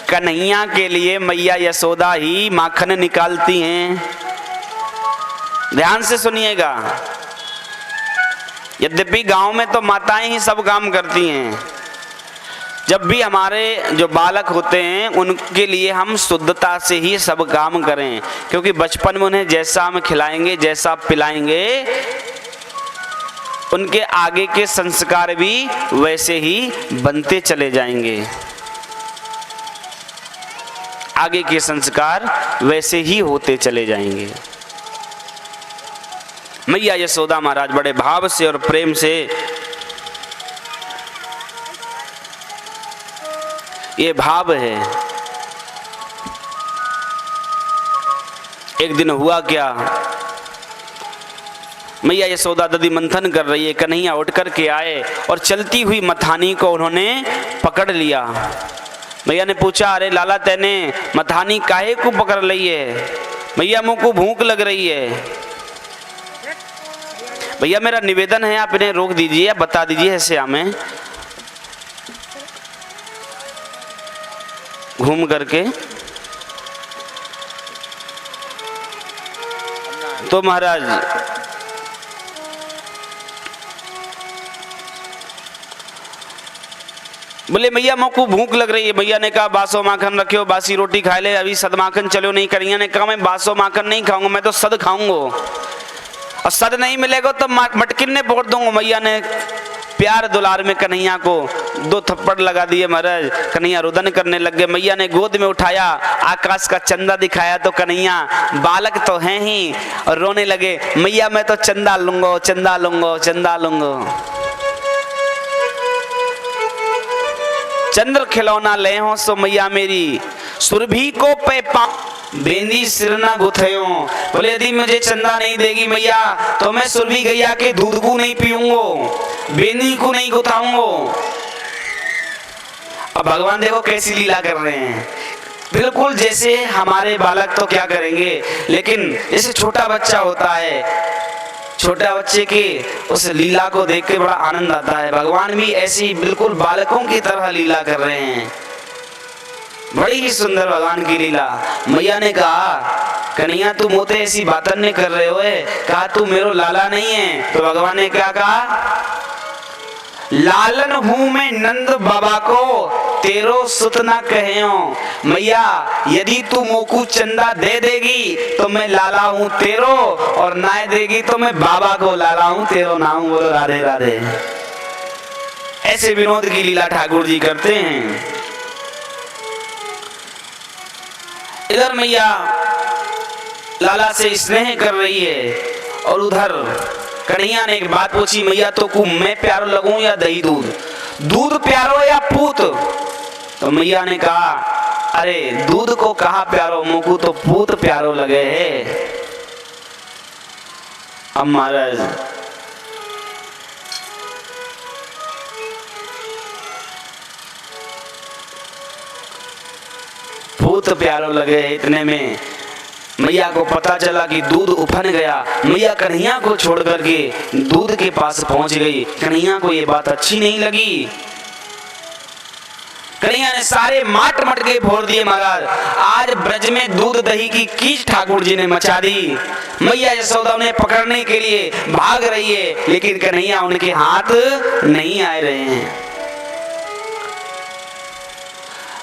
कन्हैया के लिए मैया यशोदा ही माखन निकालती हैं। ध्यान से सुनिएगा। यद्यपि गांव में तो माताएं ही सब काम करती हैं, जब भी हमारे जो बालक होते हैं उनके लिए हम शुद्धता से ही सब काम करें, क्योंकि बचपन में उन्हें जैसा हम खिलाएंगे, जैसा पिलाएंगे, उनके आगे के संस्कार भी वैसे ही बनते चले जाएंगे। आगे के संस्कार वैसे ही होते चले जाएंगे। मैया यशोदा महाराज बड़े भाव से और प्रेम से ये भाव है। एक दिन हुआ क्या, मैया यशोदा दधि मंथन कर रही है, कन्हैया उठ कर के आए और चलती हुई मथानी को उन्होंने पकड़ लिया। मैया ने पूछा, अरे लाला तेने मथानी काहे को पकड़ ली है? मैया मुँह को भूख लग रही है। भैया मेरा निवेदन है आप इन्हें रोक दीजिए, बता दीजिए ऐसे हमें घूम करके। तो महाराज बोले मैया मोको भूख लग रही है। मैया ने कहा बासो माखन रखियो, बासी रोटी खा ले, अभी सद माखन चलो नहीं। कन्हैया ने कहा मैं बासो माखन नहीं खाऊंगा, मैं तो सद खाऊंगा, और सद नहीं मिलेगा तो मटकिन ने फोड़ दूंगा। मैया ने प्यार दुलार में कन्हैया को 2 थप्पड़ लगा दिए महाराज। कन्हैया रुदन करने लग गए। मैया ने गोद में उठाया, आकाश का चंदा दिखाया तो कन्हैया बालक तो हैं ही और रोने लगे, मैया मैं तो चंदा लूंगा, चंदा लूंगा, चंदा लूंगा। चंद्र खिलौना ले हो सो मैया मेरी, सुरभि को पे पा बेंदी सिरना गुथयो। बोले यदि मुझे चंदा नहीं देगी मैया तो मैं सुरभि गैया के दूध को नहीं पीऊंगा, बेंदी को नहीं गुथाऊंगा। अब भगवान देखो कैसी लीला कर रहे हैं, बिल्कुल जैसे हमारे बालक तो क्या करेंगे, लेकिन जैसे छोटा बच्चा होता है, छोटा बच्चे की उस लीला को देख के बड़ा आनंद आता है। भगवान भी ऐसी बिल्कुल बालकों की तरह लीला कर रहे हैं। बड़ी ही सुंदर भगवान की लीला। मैया ने कहा कन्हैया तू मोते ऐसी बातन नहीं कर रहे हो, कहा तू मेरो लाला नहीं है। तो भगवान ने क्या कहा, लालन हूं मैं नंद बाबा को, तेरो सुत ना कहो। मैया यदि तू मोकू चंदा दे देगी तो मैं लाला हूं तेरो, और ना देगी तो मैं बाबा को लाला हूं तेरो नाम। बोलो राधे राधे। ऐसे विनोद की लीला ठाकुर जी करते हैं। इधर मैया लाला से स्नेह कर रही है और उधर कन्हैया ने एक बात पूछी, मैया तो को मैं प्यारो लगूं या दही दूध, दूध प्यारो या पूत। तो मैया ने कहा अरे दूध को कहा प्यारो, मुकू तो पूत प्यारो लगे है। अब महाराज पूत प्यारो लगे, इतने में मैया को पता चला कि दूध उफन गया। मैया कन्हैया को छोड़ करके दूध के पास पहुंच गई। कन्हैया को ये बात अच्छी नहीं लगी। कन्हैया ने सारे माट मटके फोड़ दिए। महाराज आज ब्रज में दूध दही की कीच ठाकुर जी ने मचा दी। मैया यशोदा उन्हें पकड़ने के लिए भाग रही है, लेकिन कन्हैया उनके हाथ नहीं आ रहे हैं।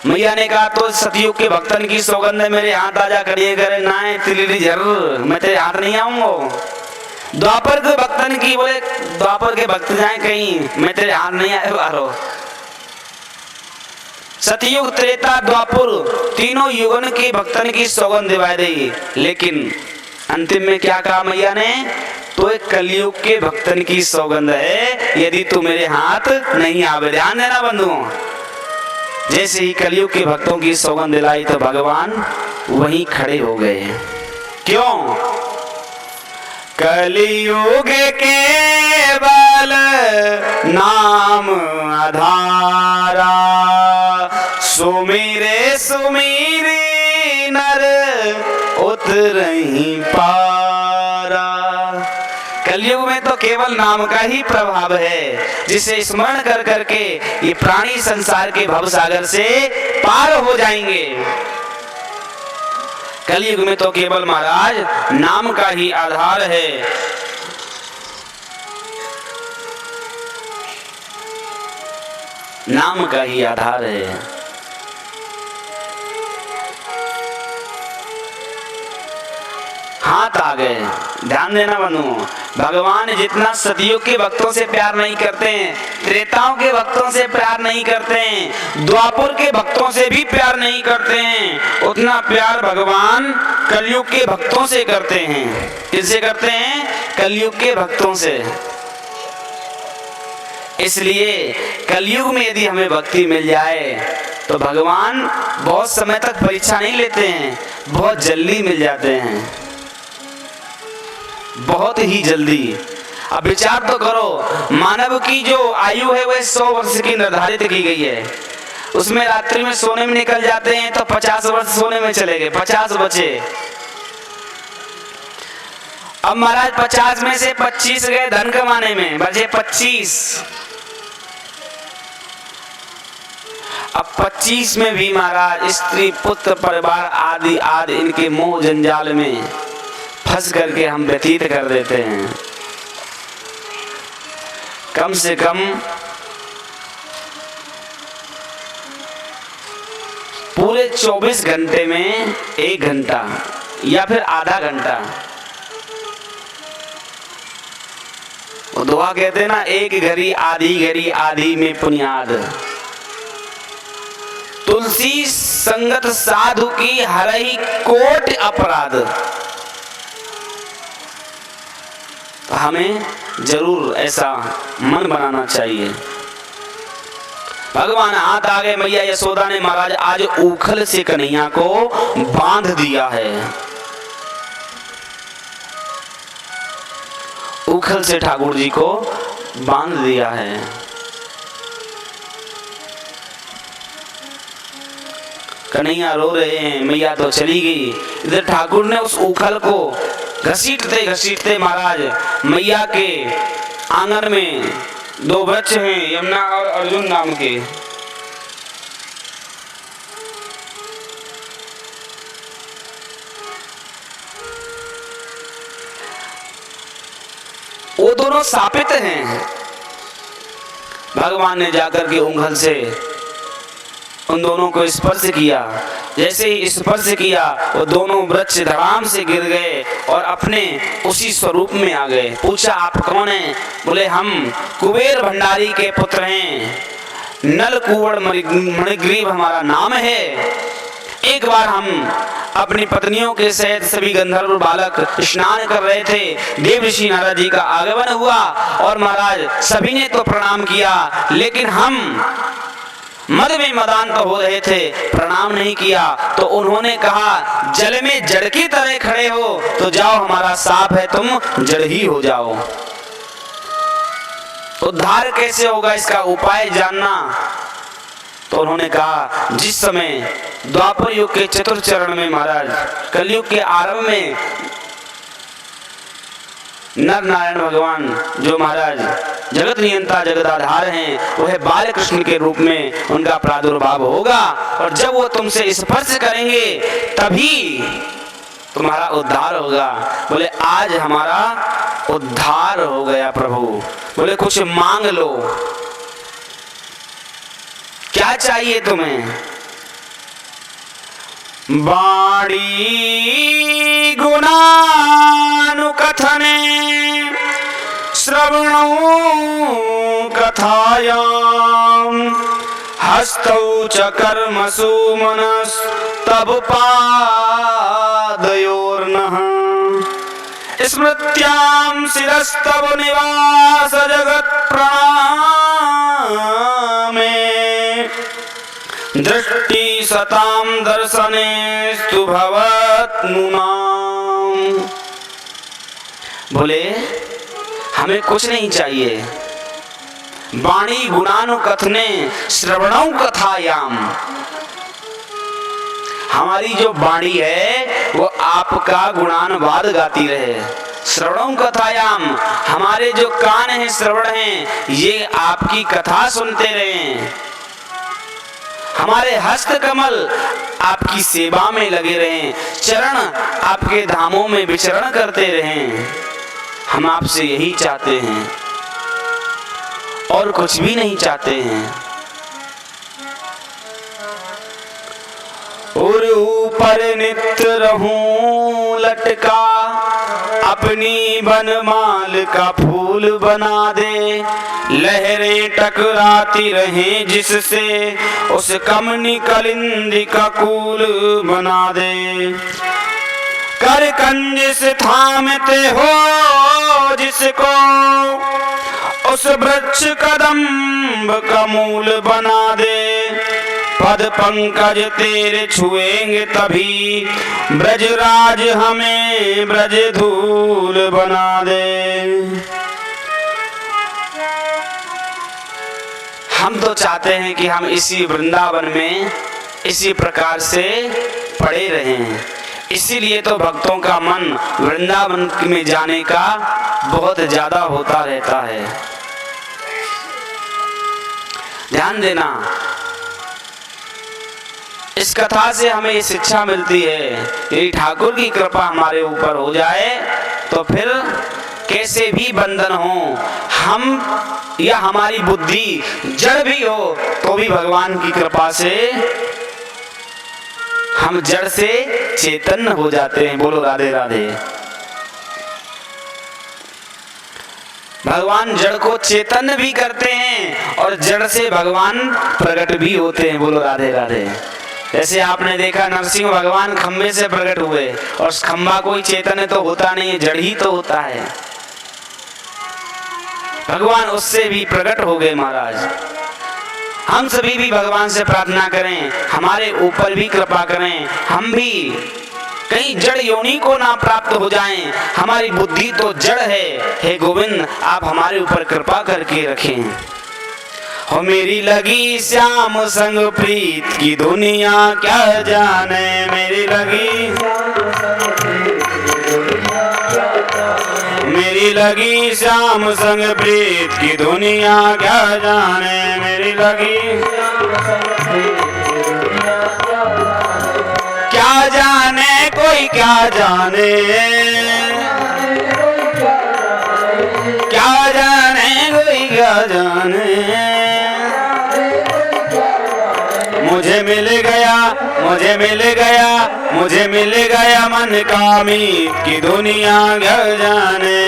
मैया ने कहा तो सतयुग के भक्तन की सौगंध है, मेरे हाथ आजा करिए करे ना तिली जरूर, मैं तेरे हाथ नहीं आऊंगा। द्वापर के भक्तन की, बोले द्वापर के भक्त जाए कहीं, मैं तेरे हाथ नहीं आए बारो। सतयुग त्रेता द्वापर तीनों युगन के भक्तन की सौगंध दिवा दी, लेकिन अंतिम में क्या कहा मैया ने, तो एक कलयुग के भक्तन की सौगंध है, यदि तू मेरे हाथ नहीं आवे। ध्यान देना बंधुओं, जैसे ही कलयुग के भक्तों की सौगंध दिलाई तो भगवान वहीं खड़े हो गए। क्यों? कलयुग केवल नाम आधारा, सुमिरे सुमिरी नर उतरहि पारा। कलयुग में तो केवल नाम का ही प्रभाव है, जिसे स्मरण कर करके ये प्राणी संसार के भव सागर से पार हो जाएंगे। कलयुग में तो केवल महाराज नाम का ही आधार है। नाम का ही आधार है। हाथ आ गए। ध्यान देना बंधु, भगवान जितना सतयुग के भक्तों से प्यार नहीं करते हैं, त्रेताओं के भक्तों से प्यार नहीं करते हैं, द्वापर के भक्तों से भी प्यार नहीं करते हैं, उतना प्यार भगवान कलयुग के भक्तों से करते हैं। किससे करते हैं? कलयुग के भक्तों से। इसलिए कलयुग में यदि हमें भक्ति मिल जाए तो भगवान बहुत समय तक परीक्षा नहीं लेते हैं, बहुत जल्दी मिल जाते हैं, बहुत ही जल्दी। अब विचार तो करो, मानव की जो आयु है वह 100 वर्ष की निर्धारित की गई है। उसमें रात्रि में सोने में निकल जाते हैं तो 50 वर्ष सोने में चले गए, 50 बचे। अब महाराज 50 में से 25 गए धन कमाने में, बचे 25। अब 25 में भी महाराज स्त्री पुत्र परिवार आदि आदि इनके मोह जंजाल में फंस करके हम व्यतीत कर देते हैं। कम से कम पूरे 24 घंटे में 1 घंटा या फिर आधा घंटा, वो दुआ कहते हैं ना, एक घड़ी आधी में पुनियाद, तुलसी संगत साधु की हरहि कोट अपराध। तो हमें जरूर ऐसा मन बनाना चाहिए। भगवान हाथ आ गए, मैया यशोदा ने महाराज आज ऊखल से कन्हैया को बांध दिया है। ऊखल से ठाकुर जी को बांध दिया है। कन्हैया रो रहे हैं, मैया तो चली गई। इधर ठाकुर ने उस ऊखल को घसीटते घसीटते महाराज मैया के आंगन में 2 वृक्ष हैं, यमुना और अर्जुन नाम के, वो दोनों सापित हैं। भगवान ने जाकर के उंगल से उन दोनों को स्पर्श किया। जैसे ही स्पर्श किया वो दोनों वृक्ष धड़ाम से गिर गए और अपने उसी स्वरूप में आ गए। पूछा आप कौन हैं? बोले हम कुबेर भंडारी के पुत्र हैं, नल कुंवर मणिग्रीव हमारा नाम है। एक बार हम अपनी पत्नियों के सहित सभी गंधर्व बालक स्नान कर रहे थे, देव ऋषि नारद जी का आगमन हुआ और महाराज सभी ने तो प्रणाम किया, लेकिन हम मद में मदान तो हो रहे थे, प्रणाम नहीं किया। तो उन्होंने कहा जल में जड़ की तरह खड़े हो तो जाओ, हमारा साप है, तुम जड़ ही हो जाओ। उद्धार कैसे होगा इसका उपाय जानना। तो उन्होंने कहा जिस समय द्वापर युग के चतुर्थ चरण में महाराज कलयुग के आरंभ में नर नारायण भगवान जो महाराज जगत नियंता जगदाधार हैं, वह बाल कृष्ण के रूप में उनका प्रादुर्भाव होगा और जब वो तुमसे स्पर्श करेंगे तभी तुम्हारा उद्धार होगा। बोले आज हमारा उद्धार हो गया प्रभु। बोले कुछ मांग लो, क्या चाहिए तुम्हें? बाणी गुणानुकथने श्रवणो कथायां हस्तौ च कर्मसु मनस्तव पादयोर्नः स्मृत्यां शिरस्तव निवास जगत् प्रणामे दृष्टि सतां दर्शनेस्तु भवत्नुनाम्। बोले हमें कुछ नहीं चाहिए। वाणी गुणानुकथने श्रवणौ कथायाम, हमारी जो वाणी है वो आपका गुणानुवाद गाती रहे। श्रवणों कथायाम, हमारे जो कान हैं श्रवण हैं ये आपकी कथा सुनते रहे। हमारे हस्त कमल आपकी सेवा में लगे रहें, चरण आपके धामों में विचरण करते रहें। हम आपसे यही चाहते हैं और कुछ भी नहीं चाहते हैं। और ऊपर नित्य रहूं लटका, अपनी बनमाल का फूल बना दे। लहरें टकराती रहें जिससे, उस कमनी कलिंदी का कूल बना दे। कर कंज से थामते हो जिसको, उस वृक्ष कदम्ब का मूल बना दे। पद पंकज तेरे छुएंगे तभी, ब्रजराज हमें ब्रज धूल बना दे। हम तो चाहते हैं कि हम इसी वृंदावन में इसी प्रकार से पड़े रहें। इसीलिए तो भक्तों का मन वृंदावन में जाने का बहुत ज्यादा होता रहता है। ध्यान देना, इस कथा से हमें ये शिक्षा मिलती है, यदि ठाकुर की कृपा हमारे ऊपर हो जाए तो फिर कैसे भी बंधन हो, हम या हमारी बुद्धि जड़ भी हो तो भी भगवान की कृपा से हम जड़ से चैतन्य हो जाते हैं। बोलो राधे राधे। भगवान जड़ को चैतन्य भी करते हैं और जड़ से भगवान प्रकट भी होते हैं। बोलो राधे राधे। जैसे आपने देखा नरसिंह भगवान खंबे से प्रकट हुए और खंबा कोई चैतन्य तो होता नहीं है, जड़ ही तो होता है। भगवान उससे भी प्रकट हो गए महाराज। हम सभी भी भगवान से प्रार्थना करें, हमारे ऊपर भी कृपा करें, हम भी कहीं जड़ योनि को ना प्राप्त हो जाएं। हमारी बुद्धि तो जड़ है। हे गोविंद, आप हमारे ऊपर कृपा करके रखें। हो मेरी लगी श्याम संग प्रीत की दुनिया क्या जाने, मेरी लगी श्याम संग प्रीत की दुनिया क्या जाने, मेरी लगी क्या जाने कोई क्या जाने, क्या जाने कोई क्या जाने। मुझे मिल गया, मुझे मिल गया, मुझे मिल गया मन का मीत की दुनिया घर जाने।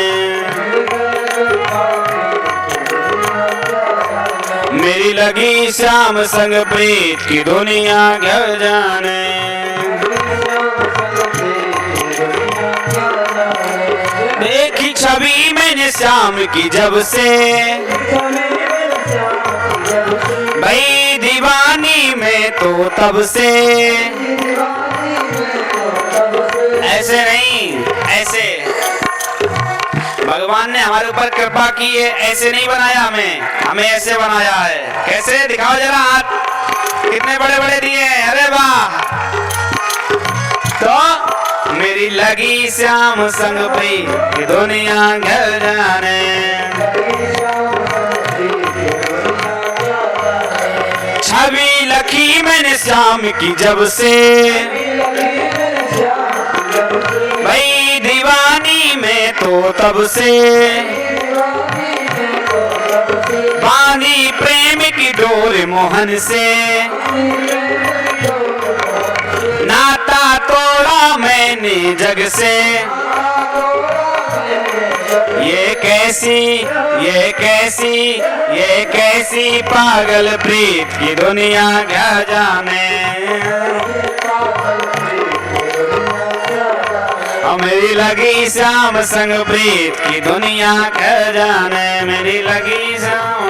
मेरी लगी श्याम संग प्रीत की दुनिया घर जाने। देखी छवि मैंने श्याम की जब से, भाई दीवानी में तो तब से। ऐसे नहीं, ऐसे भगवान ने हमारे ऊपर कृपा की है, ऐसे नहीं बनाया हमें ऐसे बनाया है। कैसे? दिखाओ जरा हाथ, कितने बड़े बड़े दिए हैं। अरे वाह। तो मेरी लगी श्याम संग प्रीत की दुनिया घर जाने। छवि लखी मैंने श्याम की जब से, भाई दीवानी में तो तब से। बांधी प्रेम की डोर मोहन से, नाता तोड़ा मैंने जग से। ये कैसी पागल प्रीत की दुनिया क्या जाने। मेरी लगी श्याम संग प्रीत की दुनिया क्या जाने, मेरी लगी श्याम,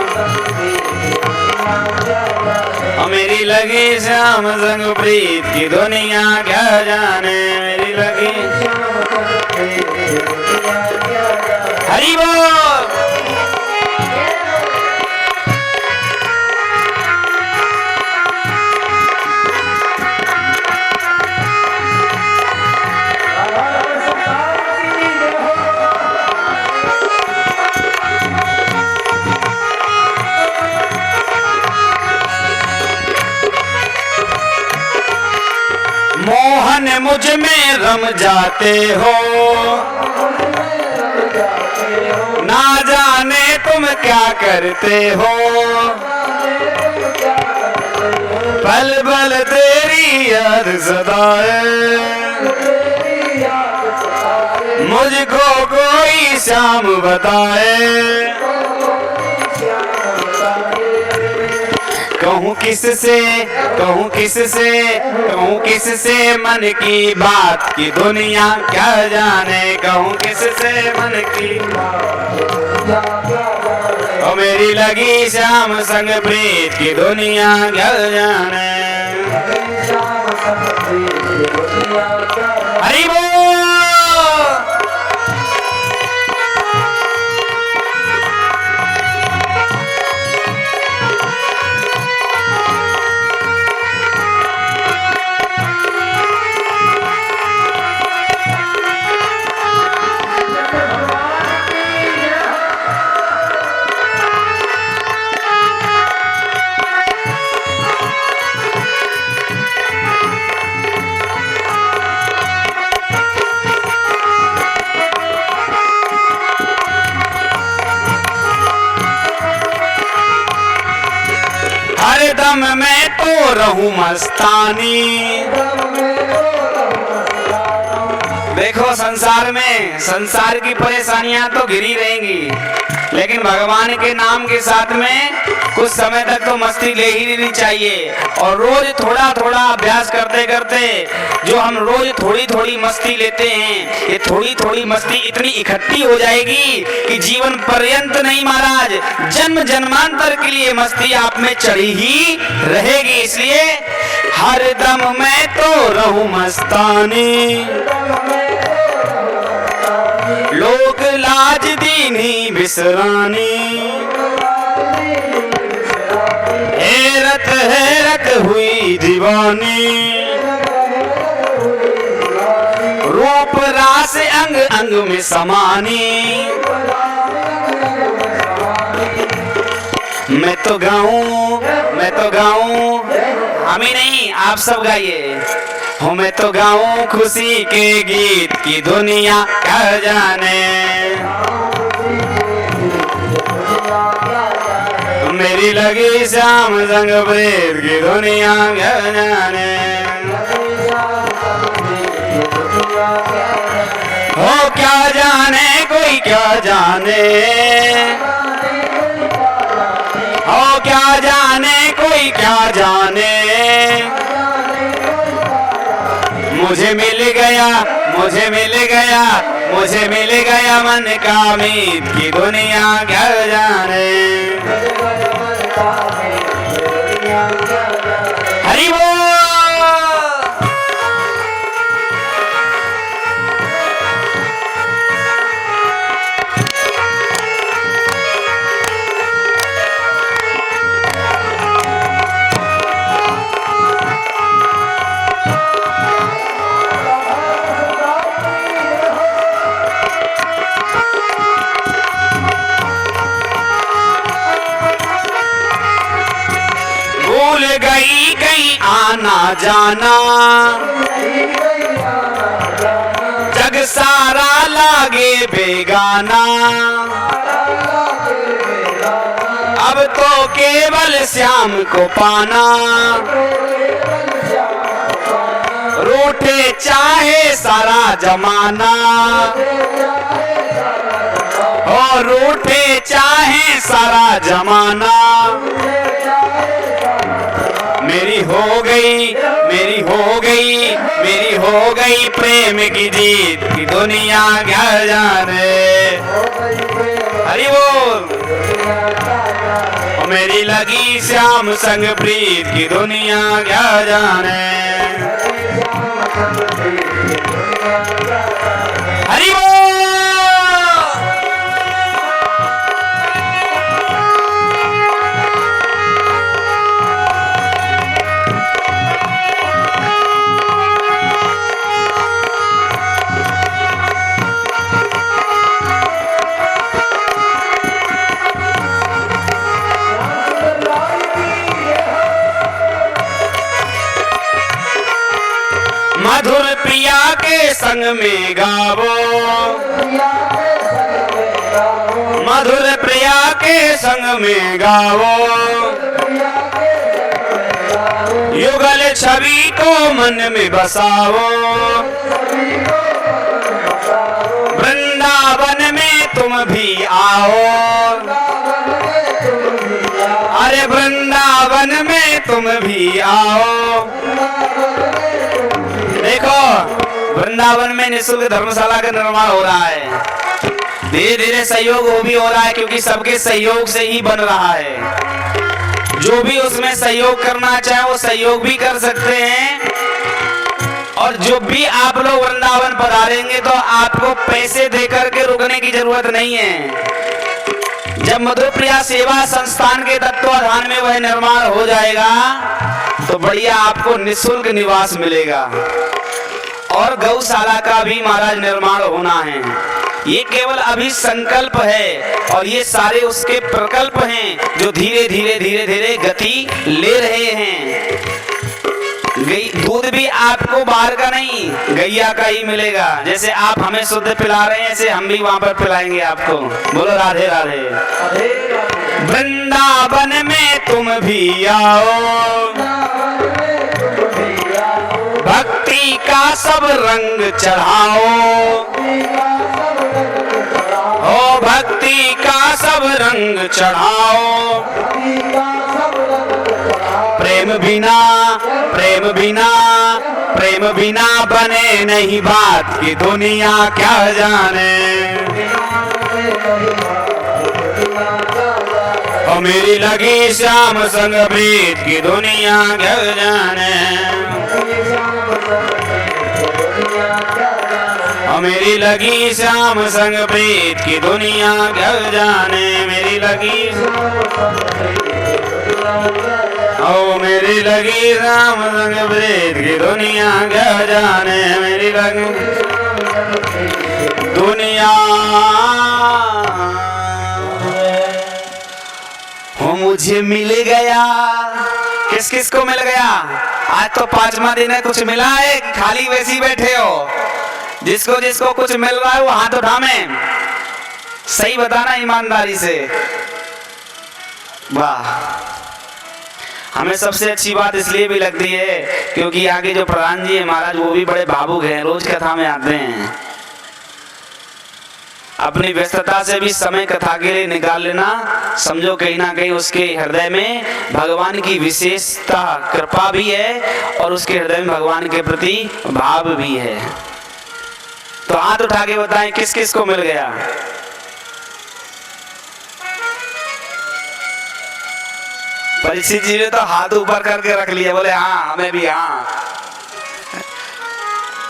मेरी लगी श्याम संग प्रीत की दुनिया क्या जाने, मेरी लगी। हरि बोल। मोहन मुझ में रम जाते हो, ना जाने तुम क्या करते हो। पल पल तेरी याद सताए, मुझको कोई श्याम बताए। कहूँ किससे मन की बात की दुनिया क्या जाने। कहूँ किससे मन की ओ मेरी लगी श्याम संग प्रीत की दुनिया क्या जाने। हरि बोल। रहूं मस्तानी। देखो संसार में संसार की परेशानियां तो घिरी रहेंगी, लेकिन भगवान के नाम के साथ में कुछ समय तक तो मस्ती ले ही लेनी चाहिए। और रोज थोड़ा थोड़ा अभ्यास करते करते जो हम रोज थोड़ी थोड़ी मस्ती लेते हैं, ये थोड़ी थोड़ी मस्ती इतनी इकट्ठी हो जाएगी कि जीवन पर्यंत नहीं महाराज, जन्म जन्मांतर के लिए मस्ती आप में चढ़ी ही रहेगी। इसलिए हर दम मैं तो रहूं मस्तानी, लोक लाज दीनी बिसरानी, हैरत हुई दीवानी, रूप रास अंग अंग में समानी। मैं तो गाऊं, हम ही नहीं आप सब गाइए। हो मैं तो गाऊं खुशी के गीत की दुनिया क्या जाने, मेरी लगी श्याम संग प्रीत की दुनिया क्या जाने। हो क्या जाने कोई क्या जाने, हो क्या जाने कोई क्या जाने, मुझे मिल गया मन का उम्मीद की दुनिया क्या जाने। हरि बोल। भूल गई कहीं आना जाना, जग सारा लागे बेगाना, अब तो केवल श्याम को पाना, रूठे चाहे सारा जमाना, और रूठे चाहे सारा जमाना। मेरी हो गई प्रेम की जीत की दुनिया क्या जाने। हरि बोल। मेरी लगी श्याम संग प्रीत की दुनिया क्या जाने। हरि बोल। मधुर प्रिया के संग में गावो, मधुर प्रिया के संग में गावो, युगल छवि को मन में बसावो, वृंदावन में तुम भी आओ, अरे वृंदावन में तुम भी आओ। देखो वृंदावन में निःशुल्क धर्मशाला का निर्माण हो रहा है, धीरे धीरे सहयोग वो भी हो रहा है, क्योंकि सबके सहयोग से ही बन रहा है। जो भी उसमें सहयोग करना चाहे वो सहयोग भी कर सकते हैं। और जो भी आप लोग वृंदावन पधारेंगे तो आपको पैसे देकर के रुकने की जरूरत नहीं है। जब मधुप्रिया सेवा संस्थान के तत्वाधान में वह निर्माण हो जाएगा तो बढ़िया आपको निःशुल्क निवास मिलेगा। और गौशाला का भी महाराज निर्माण होना है। ये केवल अभी संकल्प है और ये सारे उसके प्रकल्प हैं जो धीरे धीरे धीरे धीरे गति ले रहे हैं। दूध भी आपको बाहर का नहीं गैया का ही मिलेगा। जैसे आप हमें शुद्ध पिला रहे हैं ऐसे हम भी वहां पर पिलाएंगे आपको। बोलो राधे राधे। वृंदावन में तुम भी आओ, का सब रंग चढ़ाओ, ओ भक्ति का सब रंग चढ़ाओ। प्रेम बिना, प्रेम बिना, प्रेम बिना बने नहीं बात की दुनिया क्या जाने। ओ मेरी लगी श्याम संग प्रीत की दुनिया क्या जाने। ओ मेरी लगी श्याम संग प्रीत की दुनिया क्या जाने। मेरी लगी, ओ मेरी लगी राम संग प्रीत की दुनिया क्या जाने। मेरी लगी दुनिया वो मुझे मिल गया। किस किस को मिल गया? आज तो 5वां दिन है, कुछ मिला है? खाली वैसे ही बैठे हो? जिसको जिसको कुछ मिल रहा है वो हाथ उठावे। सही बताना ईमानदारी से। वाह, हमें सबसे अच्छी बात इसलिए भी लगती है क्योंकि आगे जो प्रधान जी है महाराज वो भी बड़े भावुक हैं, रोज कथा में आते हैं। अपनी व्यस्तता से भी समय कथा के लिए निकाल लेना, समझो कहीं ना कहीं उसके हृदय में भगवान की विशेषता कृपा भी है और उसके हृदय में भगवान के प्रति भाव भी है। तो हाथ उठा के बताएं किस किस को मिल गया? परीक्षित जी ने तो हाथ ऊपर करके रख लिया, बोले हाँ हमें भी, हाँ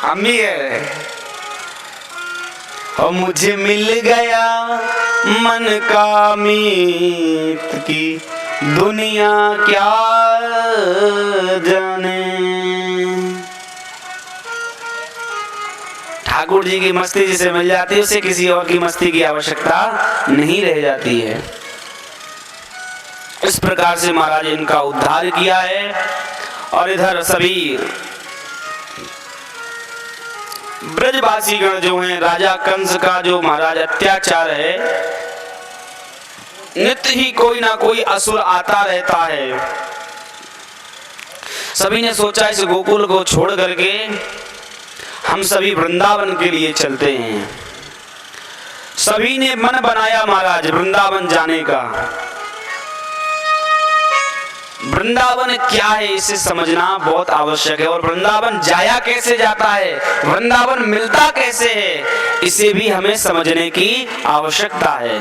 हम भी है। और मुझे मिल गया मन का मीत की दुनिया क्या जाने। ठाकुर जी की मस्ती जिसे मिल जाती है उसे किसी और की मस्ती की आवश्यकता नहीं रह जाती है। इस प्रकार से महाराज इनका उद्धार किया है। और इधर सभी ब्रजवासी गण जो हैं, राजा कंस का जो महाराज अत्याचार है, नित्य ही कोई ना कोई असुर आता रहता है। सभी ने सोचा इस गोकुल को छोड़ करके हम सभी वृंदावन के लिए चलते हैं। सभी ने मन बनाया महाराज वृंदावन जाने का। वृंदावन क्या है इसे समझना बहुत आवश्यक है। और वृंदावन जाया कैसे जाता है, वृंदावन मिलता कैसे है, इसे भी हमें समझने की आवश्यकता है।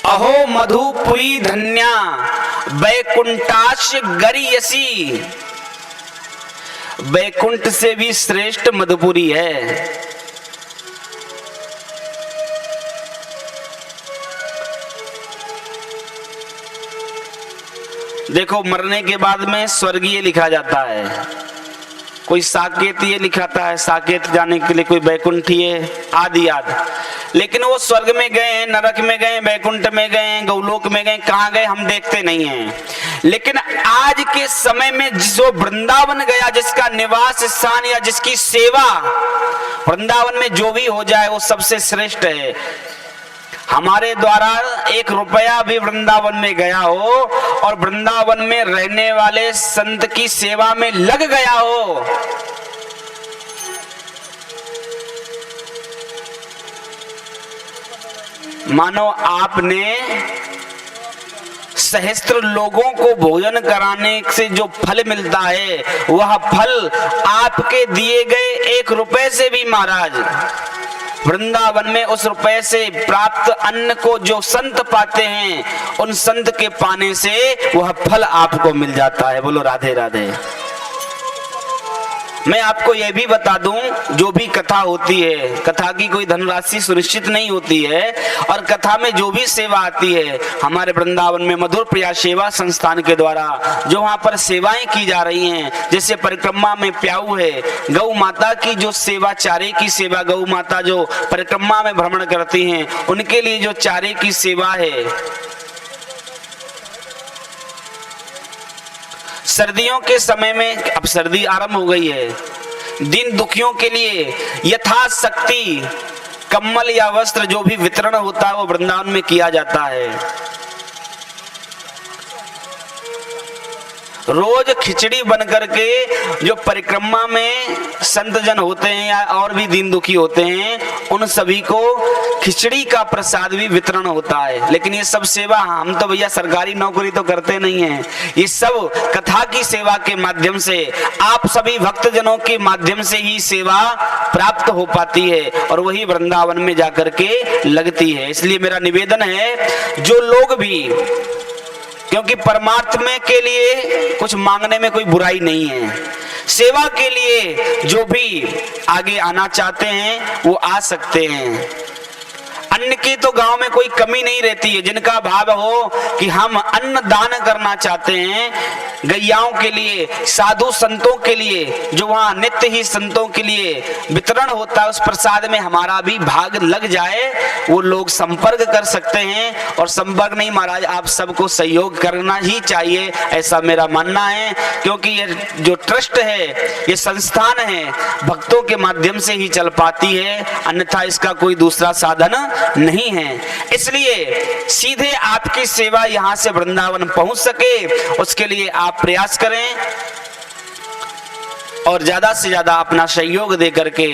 अहो मधुपुरी धन्या वैकुंठाश गरियसी। वैकुंठ से भी श्रेष्ठ मधुपुरी है। देखो मरने के बाद में स्वर्गीय लिखा जाता है, कोई साकेतीय लिखाता है, साकेत जाने के लिए, कोई वैकुंठीय आदि आदि। लेकिन वो स्वर्ग में गए, नरक में गए, वैकुंठ में गए, गौलोक में गए, कहाँ गए हम देखते नहीं हैं। लेकिन आज के समय में जो वृंदावन गया, जिसका निवास स्थान या जिसकी सेवा वृंदावन में जो भी हो जाए वो सबसे श्रेष्ठ है। हमारे द्वारा 1 रुपया भी वृंदावन में गया हो और वृंदावन में रहने वाले संत की सेवा में लग गया हो, मानो आपने सहस्त्र लोगों को भोजन कराने से जो फल मिलता है वह फल आपके दिए गए 1 रुपए से भी महाराज वृंदावन में उस रुपए से प्राप्त अन्न को जो संत पाते हैं उन संत के पाने से वह फल आपको मिल जाता है। बोलो राधे राधे। मैं आपको यह भी बता दूं, जो भी कथा होती है, कथा की कोई धनराशि सुनिश्चित नहीं होती है और कथा में जो भी सेवा आती है हमारे वृंदावन में मधुर प्रिया सेवा संस्थान के द्वारा जो वहां पर सेवाएं की जा रही हैं, जैसे परिक्रमा में प्याऊ है, गौ माता की जो सेवा, चारे की सेवा, गौ माता जो परिक्रमा में भ्रमण करती हैं उनके लिए जो चारे की सेवा है, सर्दियों के समय में, अब सर्दी आरंभ हो गई है, दीन दुखियों के लिए यथाशक्ति कम्बल या वस्त्र जो भी वितरण होता है वो वृंदावन में किया जाता है। रोज खिचड़ी बन करके जो परिक्रमा में संत जन होते हैं या और भी दीन दुखी होते हैं, उन सभी को खिचड़ी का प्रसाद भी वितरण होता है। लेकिन ये सब सेवा हम तो भैया सरकारी नौकरी तो करते नहीं हैं, ये सब कथा की सेवा के माध्यम से, आप सभी भक्तजनों के माध्यम से ही सेवा प्राप्त हो पाती है और वही वृंदावन में जाकर के लगती है। इसलिए मेरा निवेदन है, जो लोग भी, क्योंकि परमात्मा के लिए कुछ मांगने में कोई बुराई नहीं है, सेवा के लिए जो भी आगे आना चाहते हैं वो आ सकते हैं। अन्न की तो गांव में कोई कमी नहीं रहती है। जिनका भाव हो कि हम अन्न दान करना चाहते हैं, गैयाओं के लिए, साधु संतों के लिए, जो वहां नित्य ही संतों के लिए वितरण होता है, उस प्रसाद में हमारा भी भाग लग जाए, वो लोग संपर्क कर सकते हैं। और संपर्क नहीं महाराज, आप सबको सहयोग करना ही चाहिए, ऐसा मेरा मानना है। क्योंकि ये जो ट्रस्ट है, ये संस्थान है, भक्तों के माध्यम से ही चल पाती है, अन्यथा इसका कोई दूसरा साधन नहीं है। इसलिए सीधे आपकी सेवा यहां से वृंदावन पहुंच सके, उसके लिए आप प्रयास करें और ज्यादा से ज्यादा अपना सहयोग दे करके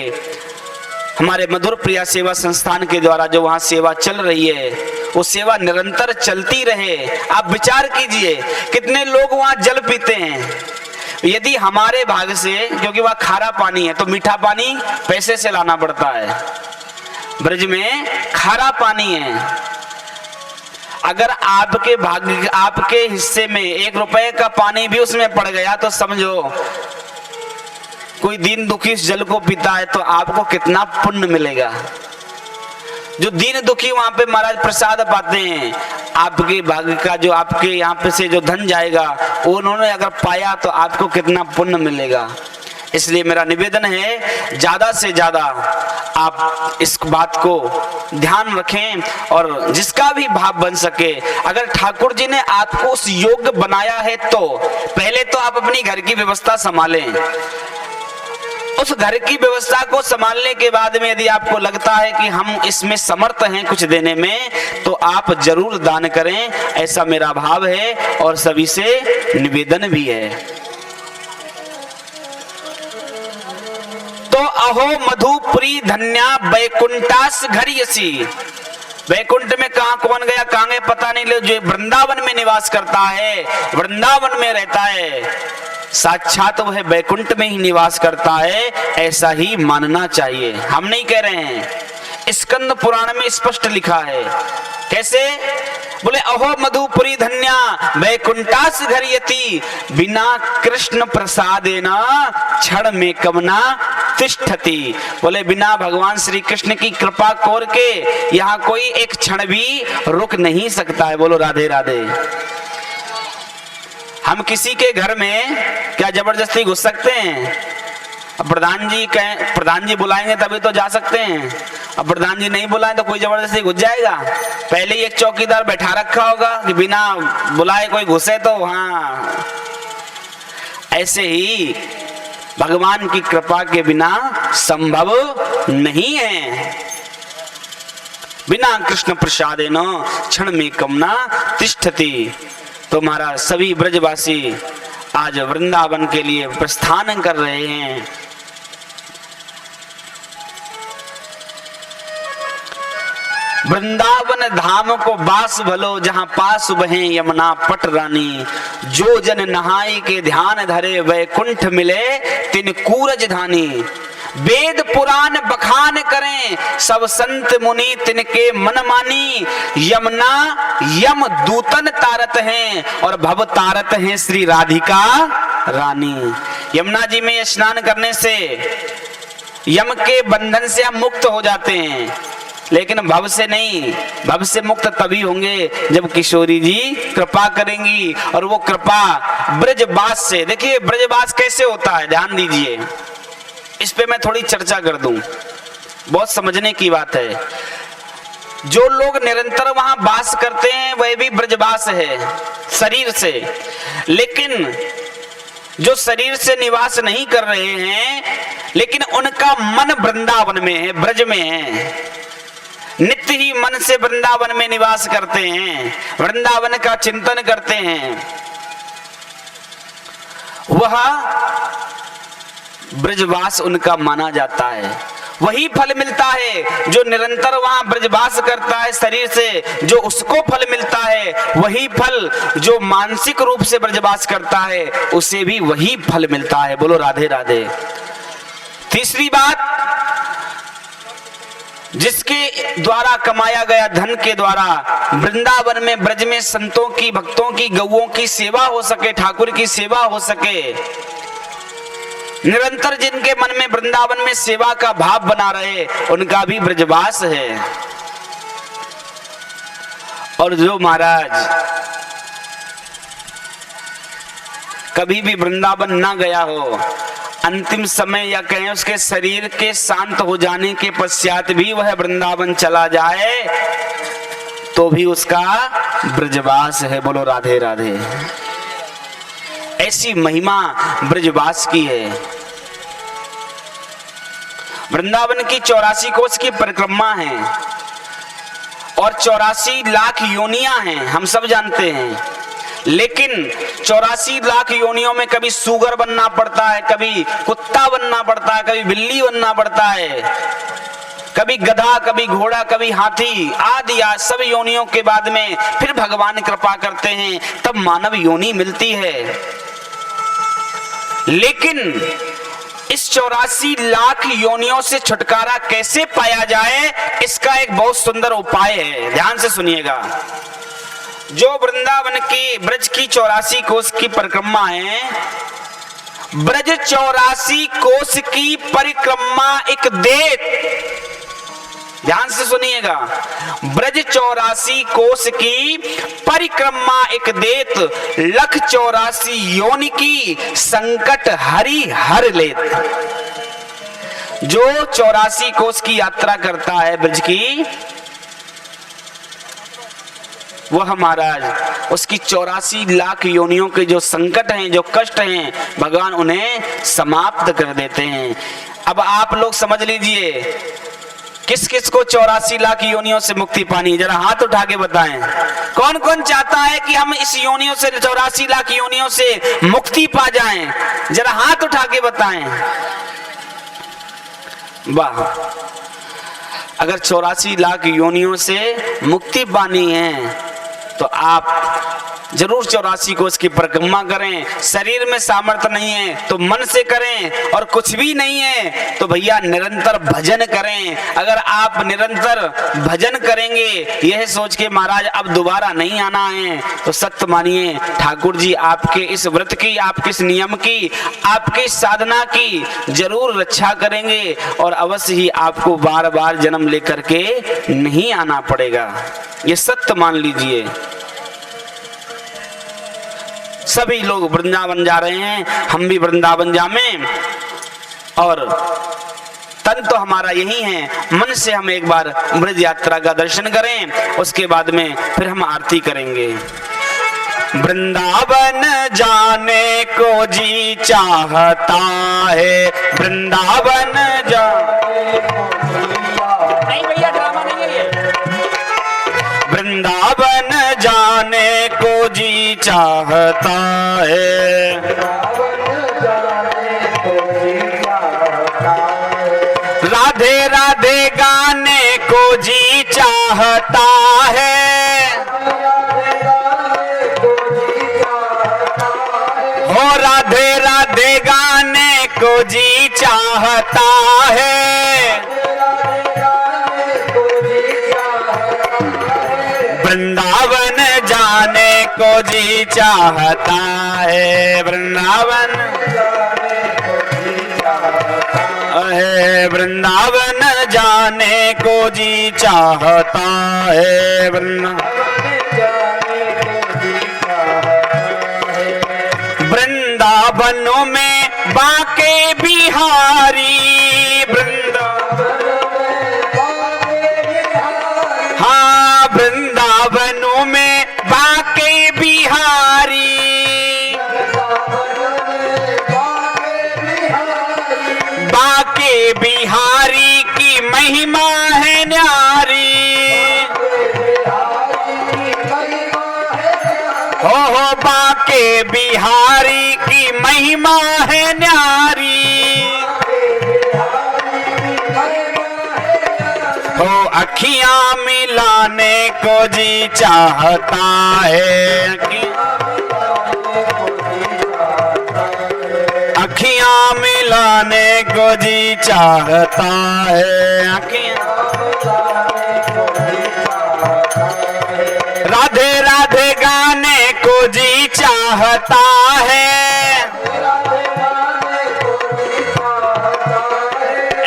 हमारे मधुर प्रिया सेवा संस्थान के द्वारा जो वहां सेवा चल रही है, वो सेवा निरंतर चलती रहे। आप विचार कीजिए, कितने लोग वहां जल पीते हैं। यदि हमारे भाग से, क्योंकि वह खारा पानी है, तो मीठा पानी पैसे से लाना पड़ता है, ब्रज में खारा पानी है। अगर आपके भाग्य, आपके हिस्से में 1 रुपए का पानी भी उसमें पड़ गया तो समझो कोई दीन दुखी इस जल को पीता है तो आपको कितना पुण्य मिलेगा। जो दीन दुखी वहां पे महाराज प्रसाद पाते हैं, आपके भाग्य का जो आपके यहाँ पे से जो धन जाएगा, उन्होंने अगर पाया तो आपको कितना पुण्य मिलेगा। इसलिए मेरा निवेदन है, ज्यादा से ज्यादा आप इस बात को ध्यान रखें और जिसका भी भाव बन सके, अगर ठाकुर जी ने आपको उस योग्य बनाया है तो पहले तो आप अपनी घर की व्यवस्था संभालें। उस घर की व्यवस्था को संभालने के बाद में यदि आपको लगता है कि हम इसमें समर्थ हैं कुछ देने में, तो आप जरूर दान करें, ऐसा मेरा भाव है और सभी से निवेदन भी है। तो अहो मधुपुरी धन्या बैकुंठास घरियसी। बैकुंठ में कहा कौन गया, कहां गए पता नहीं, ले जो वृंदावन में निवास करता है, वृंदावन में रहता है, साक्षात वह बैकुंठ में ही निवास करता है, ऐसा ही मानना चाहिए। हम नहीं कह रहे हैं, स्कंद पुराण में स्पष्ट लिखा है। कैसे? बोले अहो मधुपुरी धन्या बैकुंठास घरियति, बिना कृष्ण प्रसादेना क्षण में कमना तिष्ठति। बोले बिना भगवान श्री कृष्ण की कृपा कोर के यहाँ कोई एक क्षण भी रुक नहीं सकता है। बोलो राधे राधे। हम किसी के घर में क्या जबरदस्ती घुस सकते हैं? अब प्रधान जी बुलाएंगे तभी तो जा सकते हैं। अब प्रधान जी नहीं बुलाए तो कोई जबरदस्ती घुस जाएगा? पहले ही एक चौकीदार बैठा रखा होगा कि बिना बुलाए कोई घुसे तो। हाँ, ऐसे ही भगवान की कृपा के बिना संभव नहीं है। बिना कृष्ण प्रसादेन क्षण में कमना तिष्ठति। तो हमारा सभी ब्रजवासी आज वृंदावन के लिए प्रस्थान कर रहे हैं। वृंदावन धाम को बास भलो, जहां पास बहे यमुना पट रानी। जो जन नहाई के ध्यान धरे, वैकुंठ मिले तिन कूरज धानी। वेद पुराण बखान करें, सब संत मुनि तिनके मन मानी। यमुना यम दूतन तारत हैं, और भव तारत हैं श्री राधिका रानी। यमुना जी में स्नान करने से यम के बंधन से हम मुक्त हो जाते हैं, लेकिन भव से नहीं। भव से मुक्त तभी होंगे जब किशोरी जी कृपा करेंगी, और वो कृपा ब्रजवास से। देखिए ब्रजवास कैसे होता है, ध्यान दीजिए, इस पे मैं थोड़ी चर्चा कर दूं, बहुत समझने की बात है। जो लोग निरंतर वहां वास करते हैं वह भी ब्रजवास है शरीर से, लेकिन जो शरीर से निवास नहीं कर रहे हैं, लेकिन उनका मन वृंदावन में है, ब्रज में है, नित्य ही मन से वृंदावन में निवास करते हैं, वृंदावन का चिंतन करते हैं। वह ब्रजवास उनका माना जाता है। वही फल मिलता है जो निरंतर वहां ब्रजवास करता है शरीर से, जो उसको फल मिलता है। वही फल जो मानसिक रूप से ब्रजवास करता है उसे भी वही फल मिलता है। बोलो राधे राधे। तीसरी बात, जिसके द्वारा कमाया गया धन के द्वारा वृंदावन में ब्रज में संतों की, भक्तों की, गौओं की सेवा हो सके, ठाकुर की सेवा हो सके, निरंतर जिनके मन में वृंदावन में सेवा का भाव बना रहे, उनका भी ब्रजवास है। और जो महाराज कभी भी वृंदावन ना गया हो, अंतिम समय या कहें उसके शरीर के शांत हो जाने के पश्चात भी वह वृंदावन चला जाए तो भी उसका ब्रजवास है। बोलो राधे राधे। ऐसी महिमा ब्रजवास की है। वृंदावन की 84 कोस की परिक्रमा है और 84 लाख योनियां हैं, हम सब जानते हैं। लेकिन 84 लाख योनियों में कभी सूगर बनना पड़ता है, कभी कुत्ता बनना पड़ता है, कभी बिल्ली बनना पड़ता है, कभी गधा, कभी घोड़ा, कभी हाथी आदि सब योनियों के बाद में फिर भगवान कृपा करते हैं, तब मानव योनि मिलती है। लेकिन इस 84 लाख योनियों से छुटकारा कैसे पाया जाए, इसका एक बहुत सुंदर उपाय है। ध्यान से सुनिएगा। जो वृंदावन की ब्रज की 84 कोस की परिक्रमा है, ब्रज 84 कोस की परिक्रमा एक देत, ध्यान से सुनिएगा, ब्रज 84 कोस की परिक्रमा एक देत, लख 84 योनि की संकट हरि हर लेत। जो 84 कोस की यात्रा करता है ब्रज की, वह महाराज उसकी 84 लाख योनियों के जो संकट हैं, जो कष्ट हैं, भगवान उन्हें समाप्त कर देते हैं। अब आप लोग समझ लीजिए, किस किस को 84 लाख योनियों से मुक्ति पानी, जरा हाथ उठा के बताएं। कौन कौन चाहता है कि हम इस योनियों से, 84 लाख योनियों से मुक्ति पा जाएं? जरा हाथ उठा के बताएं। वाह, अगर 84 लाख योनियों से मुक्ति पानी है तो आप जरूर 84 कोस की परिक्रमा करें। शरीर में सामर्थ्य नहीं है तो मन से करें, और कुछ भी नहीं है तो भैया निरंतर भजन करें। अगर आप निरंतर भजन करेंगे यह सोच के महाराज अब दोबारा नहीं आना है, तो सत्य मानिए ठाकुर जी आपके इस व्रत की, आपके इस नियम की, आपके साधना की जरूर रक्षा करेंगे और अवश्य ही आपको बार बार जन्म लेकर के नहीं आना पड़ेगा। ये सत्य मान लीजिए। सभी लोग वृंदावन जा रहे हैं, हम भी वृंदावन जामें, और तन तो हमारा यही है, मन से हम एक बार ब्रज यात्रा का दर्शन करें, उसके बाद में फिर हम आरती करेंगे। वृंदावन जाने को जी चाहता है, वृंदावन नहीं भैया ड्रामा नहीं है। वृंदावन जाने को जी चाहता है, राधे राधे गाने को जी चाहता है, हो राधे राधे गाने को जी चाहता है। वृंदावन जाने को जी चाहता है, वृंदावन है, वृंदावन जाने को जी चाहता है, वृंदावनों में बाके बिहारी, हाँ वृंदावनों में बाके बिहारी, बाके बिहारी की महिमा है न्यारी, हो बाके बिहारी की महिमा अखियां मिलाने को जी चाहता है, अखियां मिलाने को जी चाहता है, राधे राधे गाने को जी चाहता है।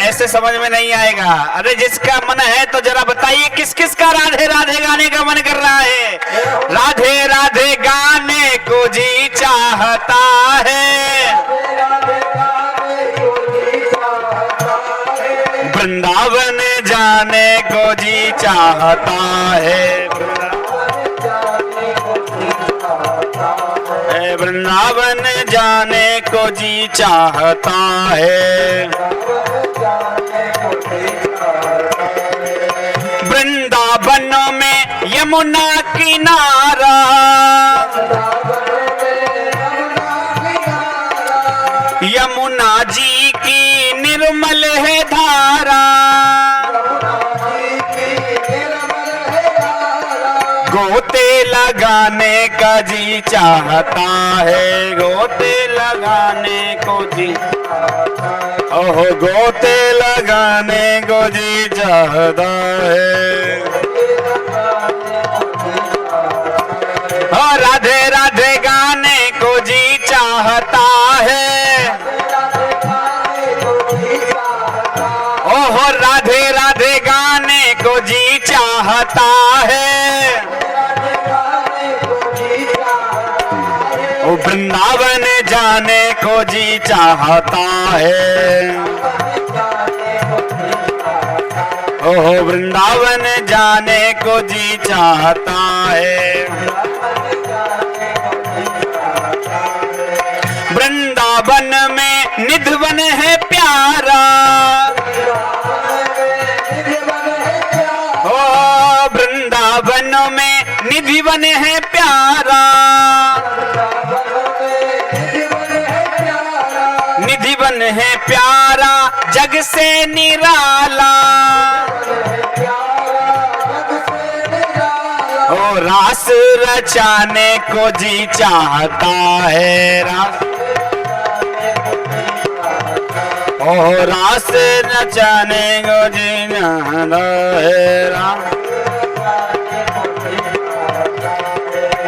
ऐसे समझ में नहीं आएगा। अरे जिसका मन है तो जरा बताइए किस किस का राधे राधे गाने का मन कर रहा है। राधे राधे गाने को जी चाहता है, वृंदावन जाने को जी चाहता है, वृंदावन जाने को जी चाहता है। वृंदावन में यमुना किनारा, यमुना जी की निर्मल है धारा, गोते लगाने का जी चाहता है, गोते लगाने को जी, ओह गोते लगाने को जी चाहता है। और राधे राधे गाने को जी चाहता है, ओह राधे राधे गाने को जी चाहता है। ओ वृंदावन जाने को जी चाहता है, ओह वृंदावन जाने को जी चाहता है। वृंदावन में निधिवन है प्यारा, ओ वृंदावन में निधिवन है प्यारा, निधिवन है प्यारा जग से निराला, ओ रास रचाने को जी चाहता है, ओ रास रचाने को जी चाहता है।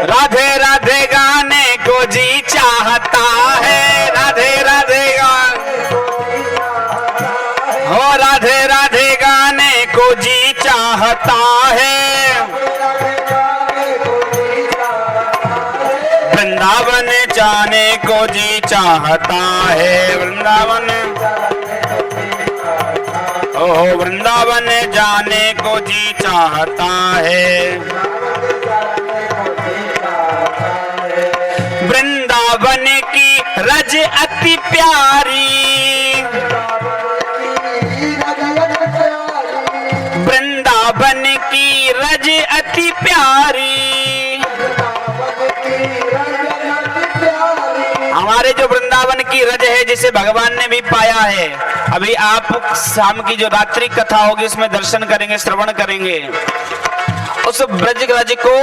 राधे राधे गाने को जी चाहता है, राधे राधे हो राधे राधे गाने को जी चाहता है। वृंदावन जाने को जी चाहता है, वृंदावन, ओह वृंदावन जाने को जी चाहता है। वृंदावन की रज अति प्यारी, वृंदावन की रज अति प्यारी, हमारे जो वृंदावन की रज है जिसे भगवान ने भी पाया है। अभी आप शाम की जो रात्रि कथा होगी उसमें दर्शन करेंगे, श्रवण करेंगे। उस ब्रज रज को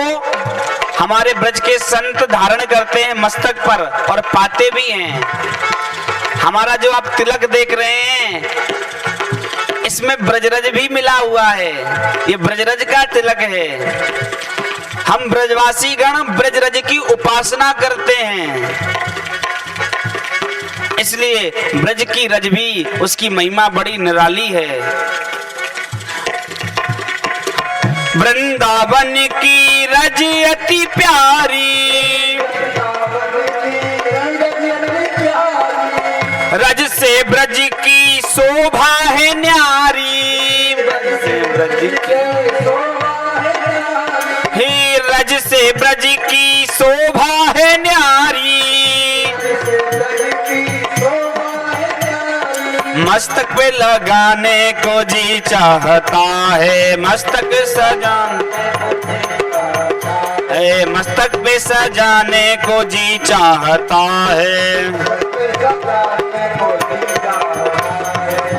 हमारे ब्रज के संत धारण करते हैं मस्तक पर और पाते भी हैं। हमारा जो आप तिलक देख रहे हैं इसमें ब्रजरज भी मिला हुआ है, ये ब्रजरज का तिलक है। हम ब्रजवासी गण ब्रजरज की उपासना करते हैं, इसलिए ब्रज की रज भी उसकी महिमा बड़ी निराली है। वृंदावन की रज अति प्यारी, रज से ब्रज की शोभा है न्यारी, ही रज से ब्रज की शोभा है न्यारी। मस्तक पे लगाने को जी चाहता है, मस्तक सजान, मस्तक पे सजाने को जी चाहता है।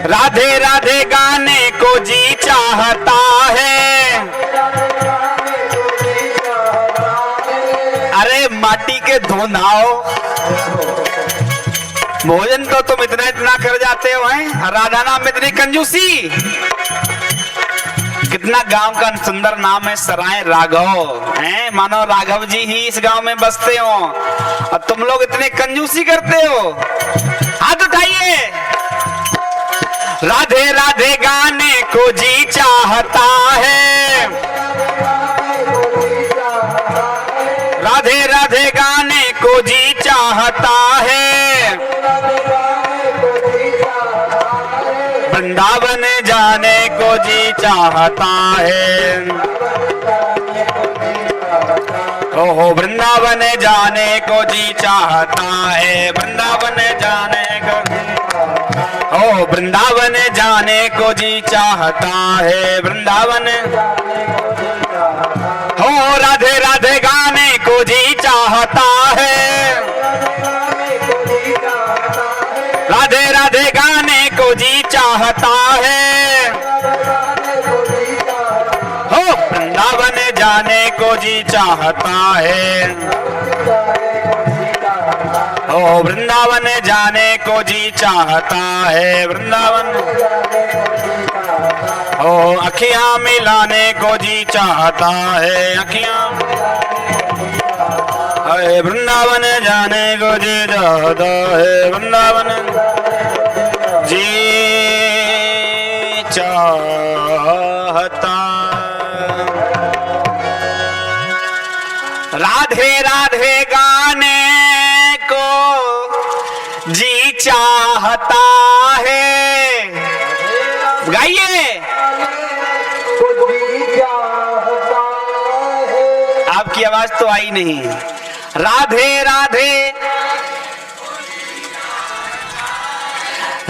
राधे राधे गाने को जी चाहता है, के धोनाओ। भोजन तो तुम इतना इतना कर जाते हो हैं, राधा नाम में इतनी कंजूसी। कितना गांव का सुंदर नाम है, सराय राघव हैं, मानो राघव जी ही इस गांव में बसते हो और तुम लोग इतने कंजूसी करते हो। हाथ उठाइए। राधे राधे गाने को जी चाहता है, राधे राधे गाने को जी चाहता है, वृंदावन जाने को जी चाहता है। ओहो वृंदावन जाने को जी चाहता है, वृंदावन जाने को, ओ वृंदावन जाने को जी चाहता है, वृंदावन। हो राधे राधे गाने को जी चाहता है, राधे राधे गाने को जी चाहता है। हो वृंदावन जाने को जी चाहता है, हो वृंदावन जाने को जी चाहता है, वृंदावन। हो अखियां मिलाने को जी चाहता है, अखियां। अरे वृंदावन जाने को जी चाहता है, वृंदावन जी चाहता। राधे राधे गाने को जी चाहता है। गाइए। आपकी आवाज तो आई नहीं। राधे राधे,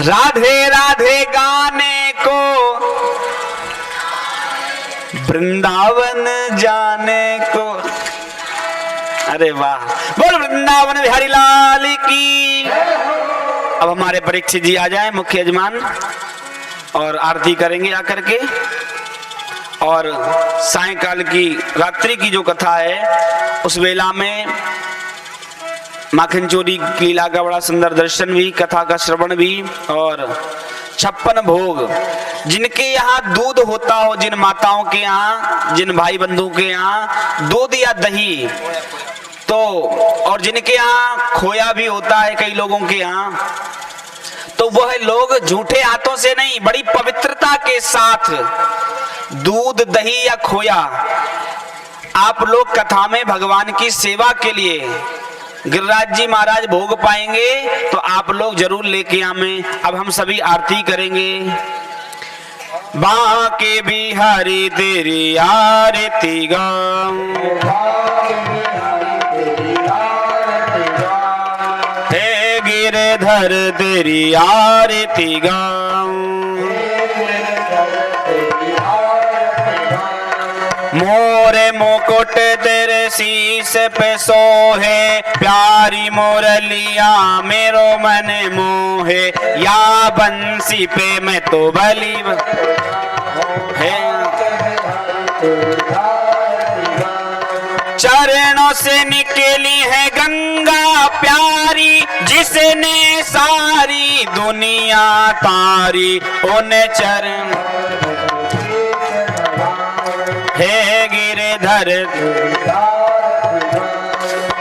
राधे राधे गाने को वृंदावन जाने को। अरे वाह, बोल वृंदावन बिहारी लाल की। अब हमारे परीक्षित जी आ जाएं, मुख्य यजमान, और आरती करेंगे आकर के। और सायंकाल की रात्रि की जो कथा है उस वेला में माखन चोरी की लीला का बड़ा सुंदर दर्शन भी, कथा का श्रवण भी, और 56 भोग। जिनके यहाँ दूध होता हो, जिन माताओं के यहाँ, जिन भाई बंधु के यहाँ दूध या दही, तो और जिनके यहाँ खोया भी होता है कई लोगों के यहाँ, तो वह लोग झूठे हाथों से नहीं, बड़ी पवित्रता के साथ दूध दही या खोया आप लोग कथा में भगवान की सेवा के लिए गिरिराज जी महाराज भोग पाएंगे, तो आप लोग जरूर लेके आवे। अब हम सभी आरती करेंगे। बांके बिहारी तेरी आरती गाऊं, हे गिरधर तेरी आरती गाऊं, मोरे मुकुट तेरे शीस पे सोहे, प्यारी मोरलिया मेरो मन मोहे, या बंसी पे मैं तो बलि है। चरणों से निकली है गंगा प्यारी, जिसने सारी दुनिया तारी, उन चरण हे गिरधर।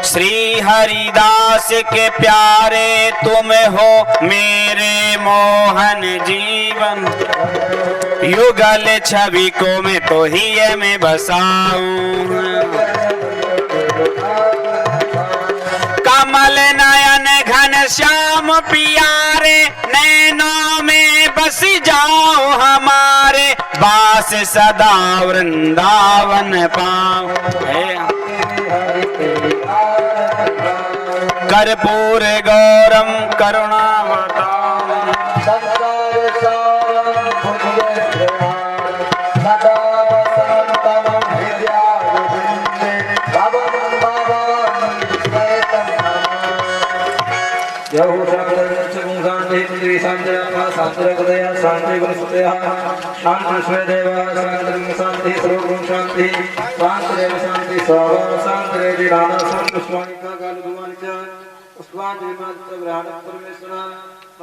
श्री हरिदास के प्यारे तुम हो मेरे मोहन जीवन, युगल छवि को मैं तो ही में बसाऊं, कमल नयन घन श्याम प्यारे, नैनों में बस जाओ हमारे, बास सदा वृंदावन पाओ। कर्पूर गौरम करुणावतारम, शांति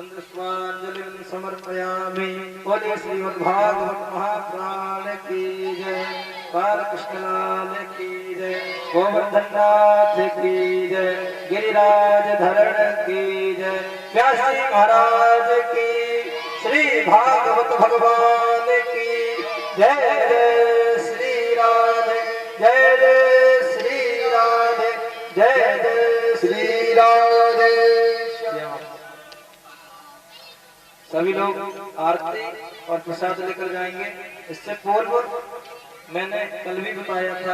पुष्पांजलि समर्पयामि। बोले श्रीमद्भागवत महापुराण की जय, बालकृष्ण लाल की जय, गोवर्धन नाथ की जय, गिरिराज धरण की जय, व्यासी महाराज की, श्री भागवत भगवान की जय। जय श्री राधे, जय जय श्री राधे, जय जय श्री राधे। सभी लोग आरती और प्रसाद लेकर जाएंगे। इससे पूर्व मैंने कल भी बताया था।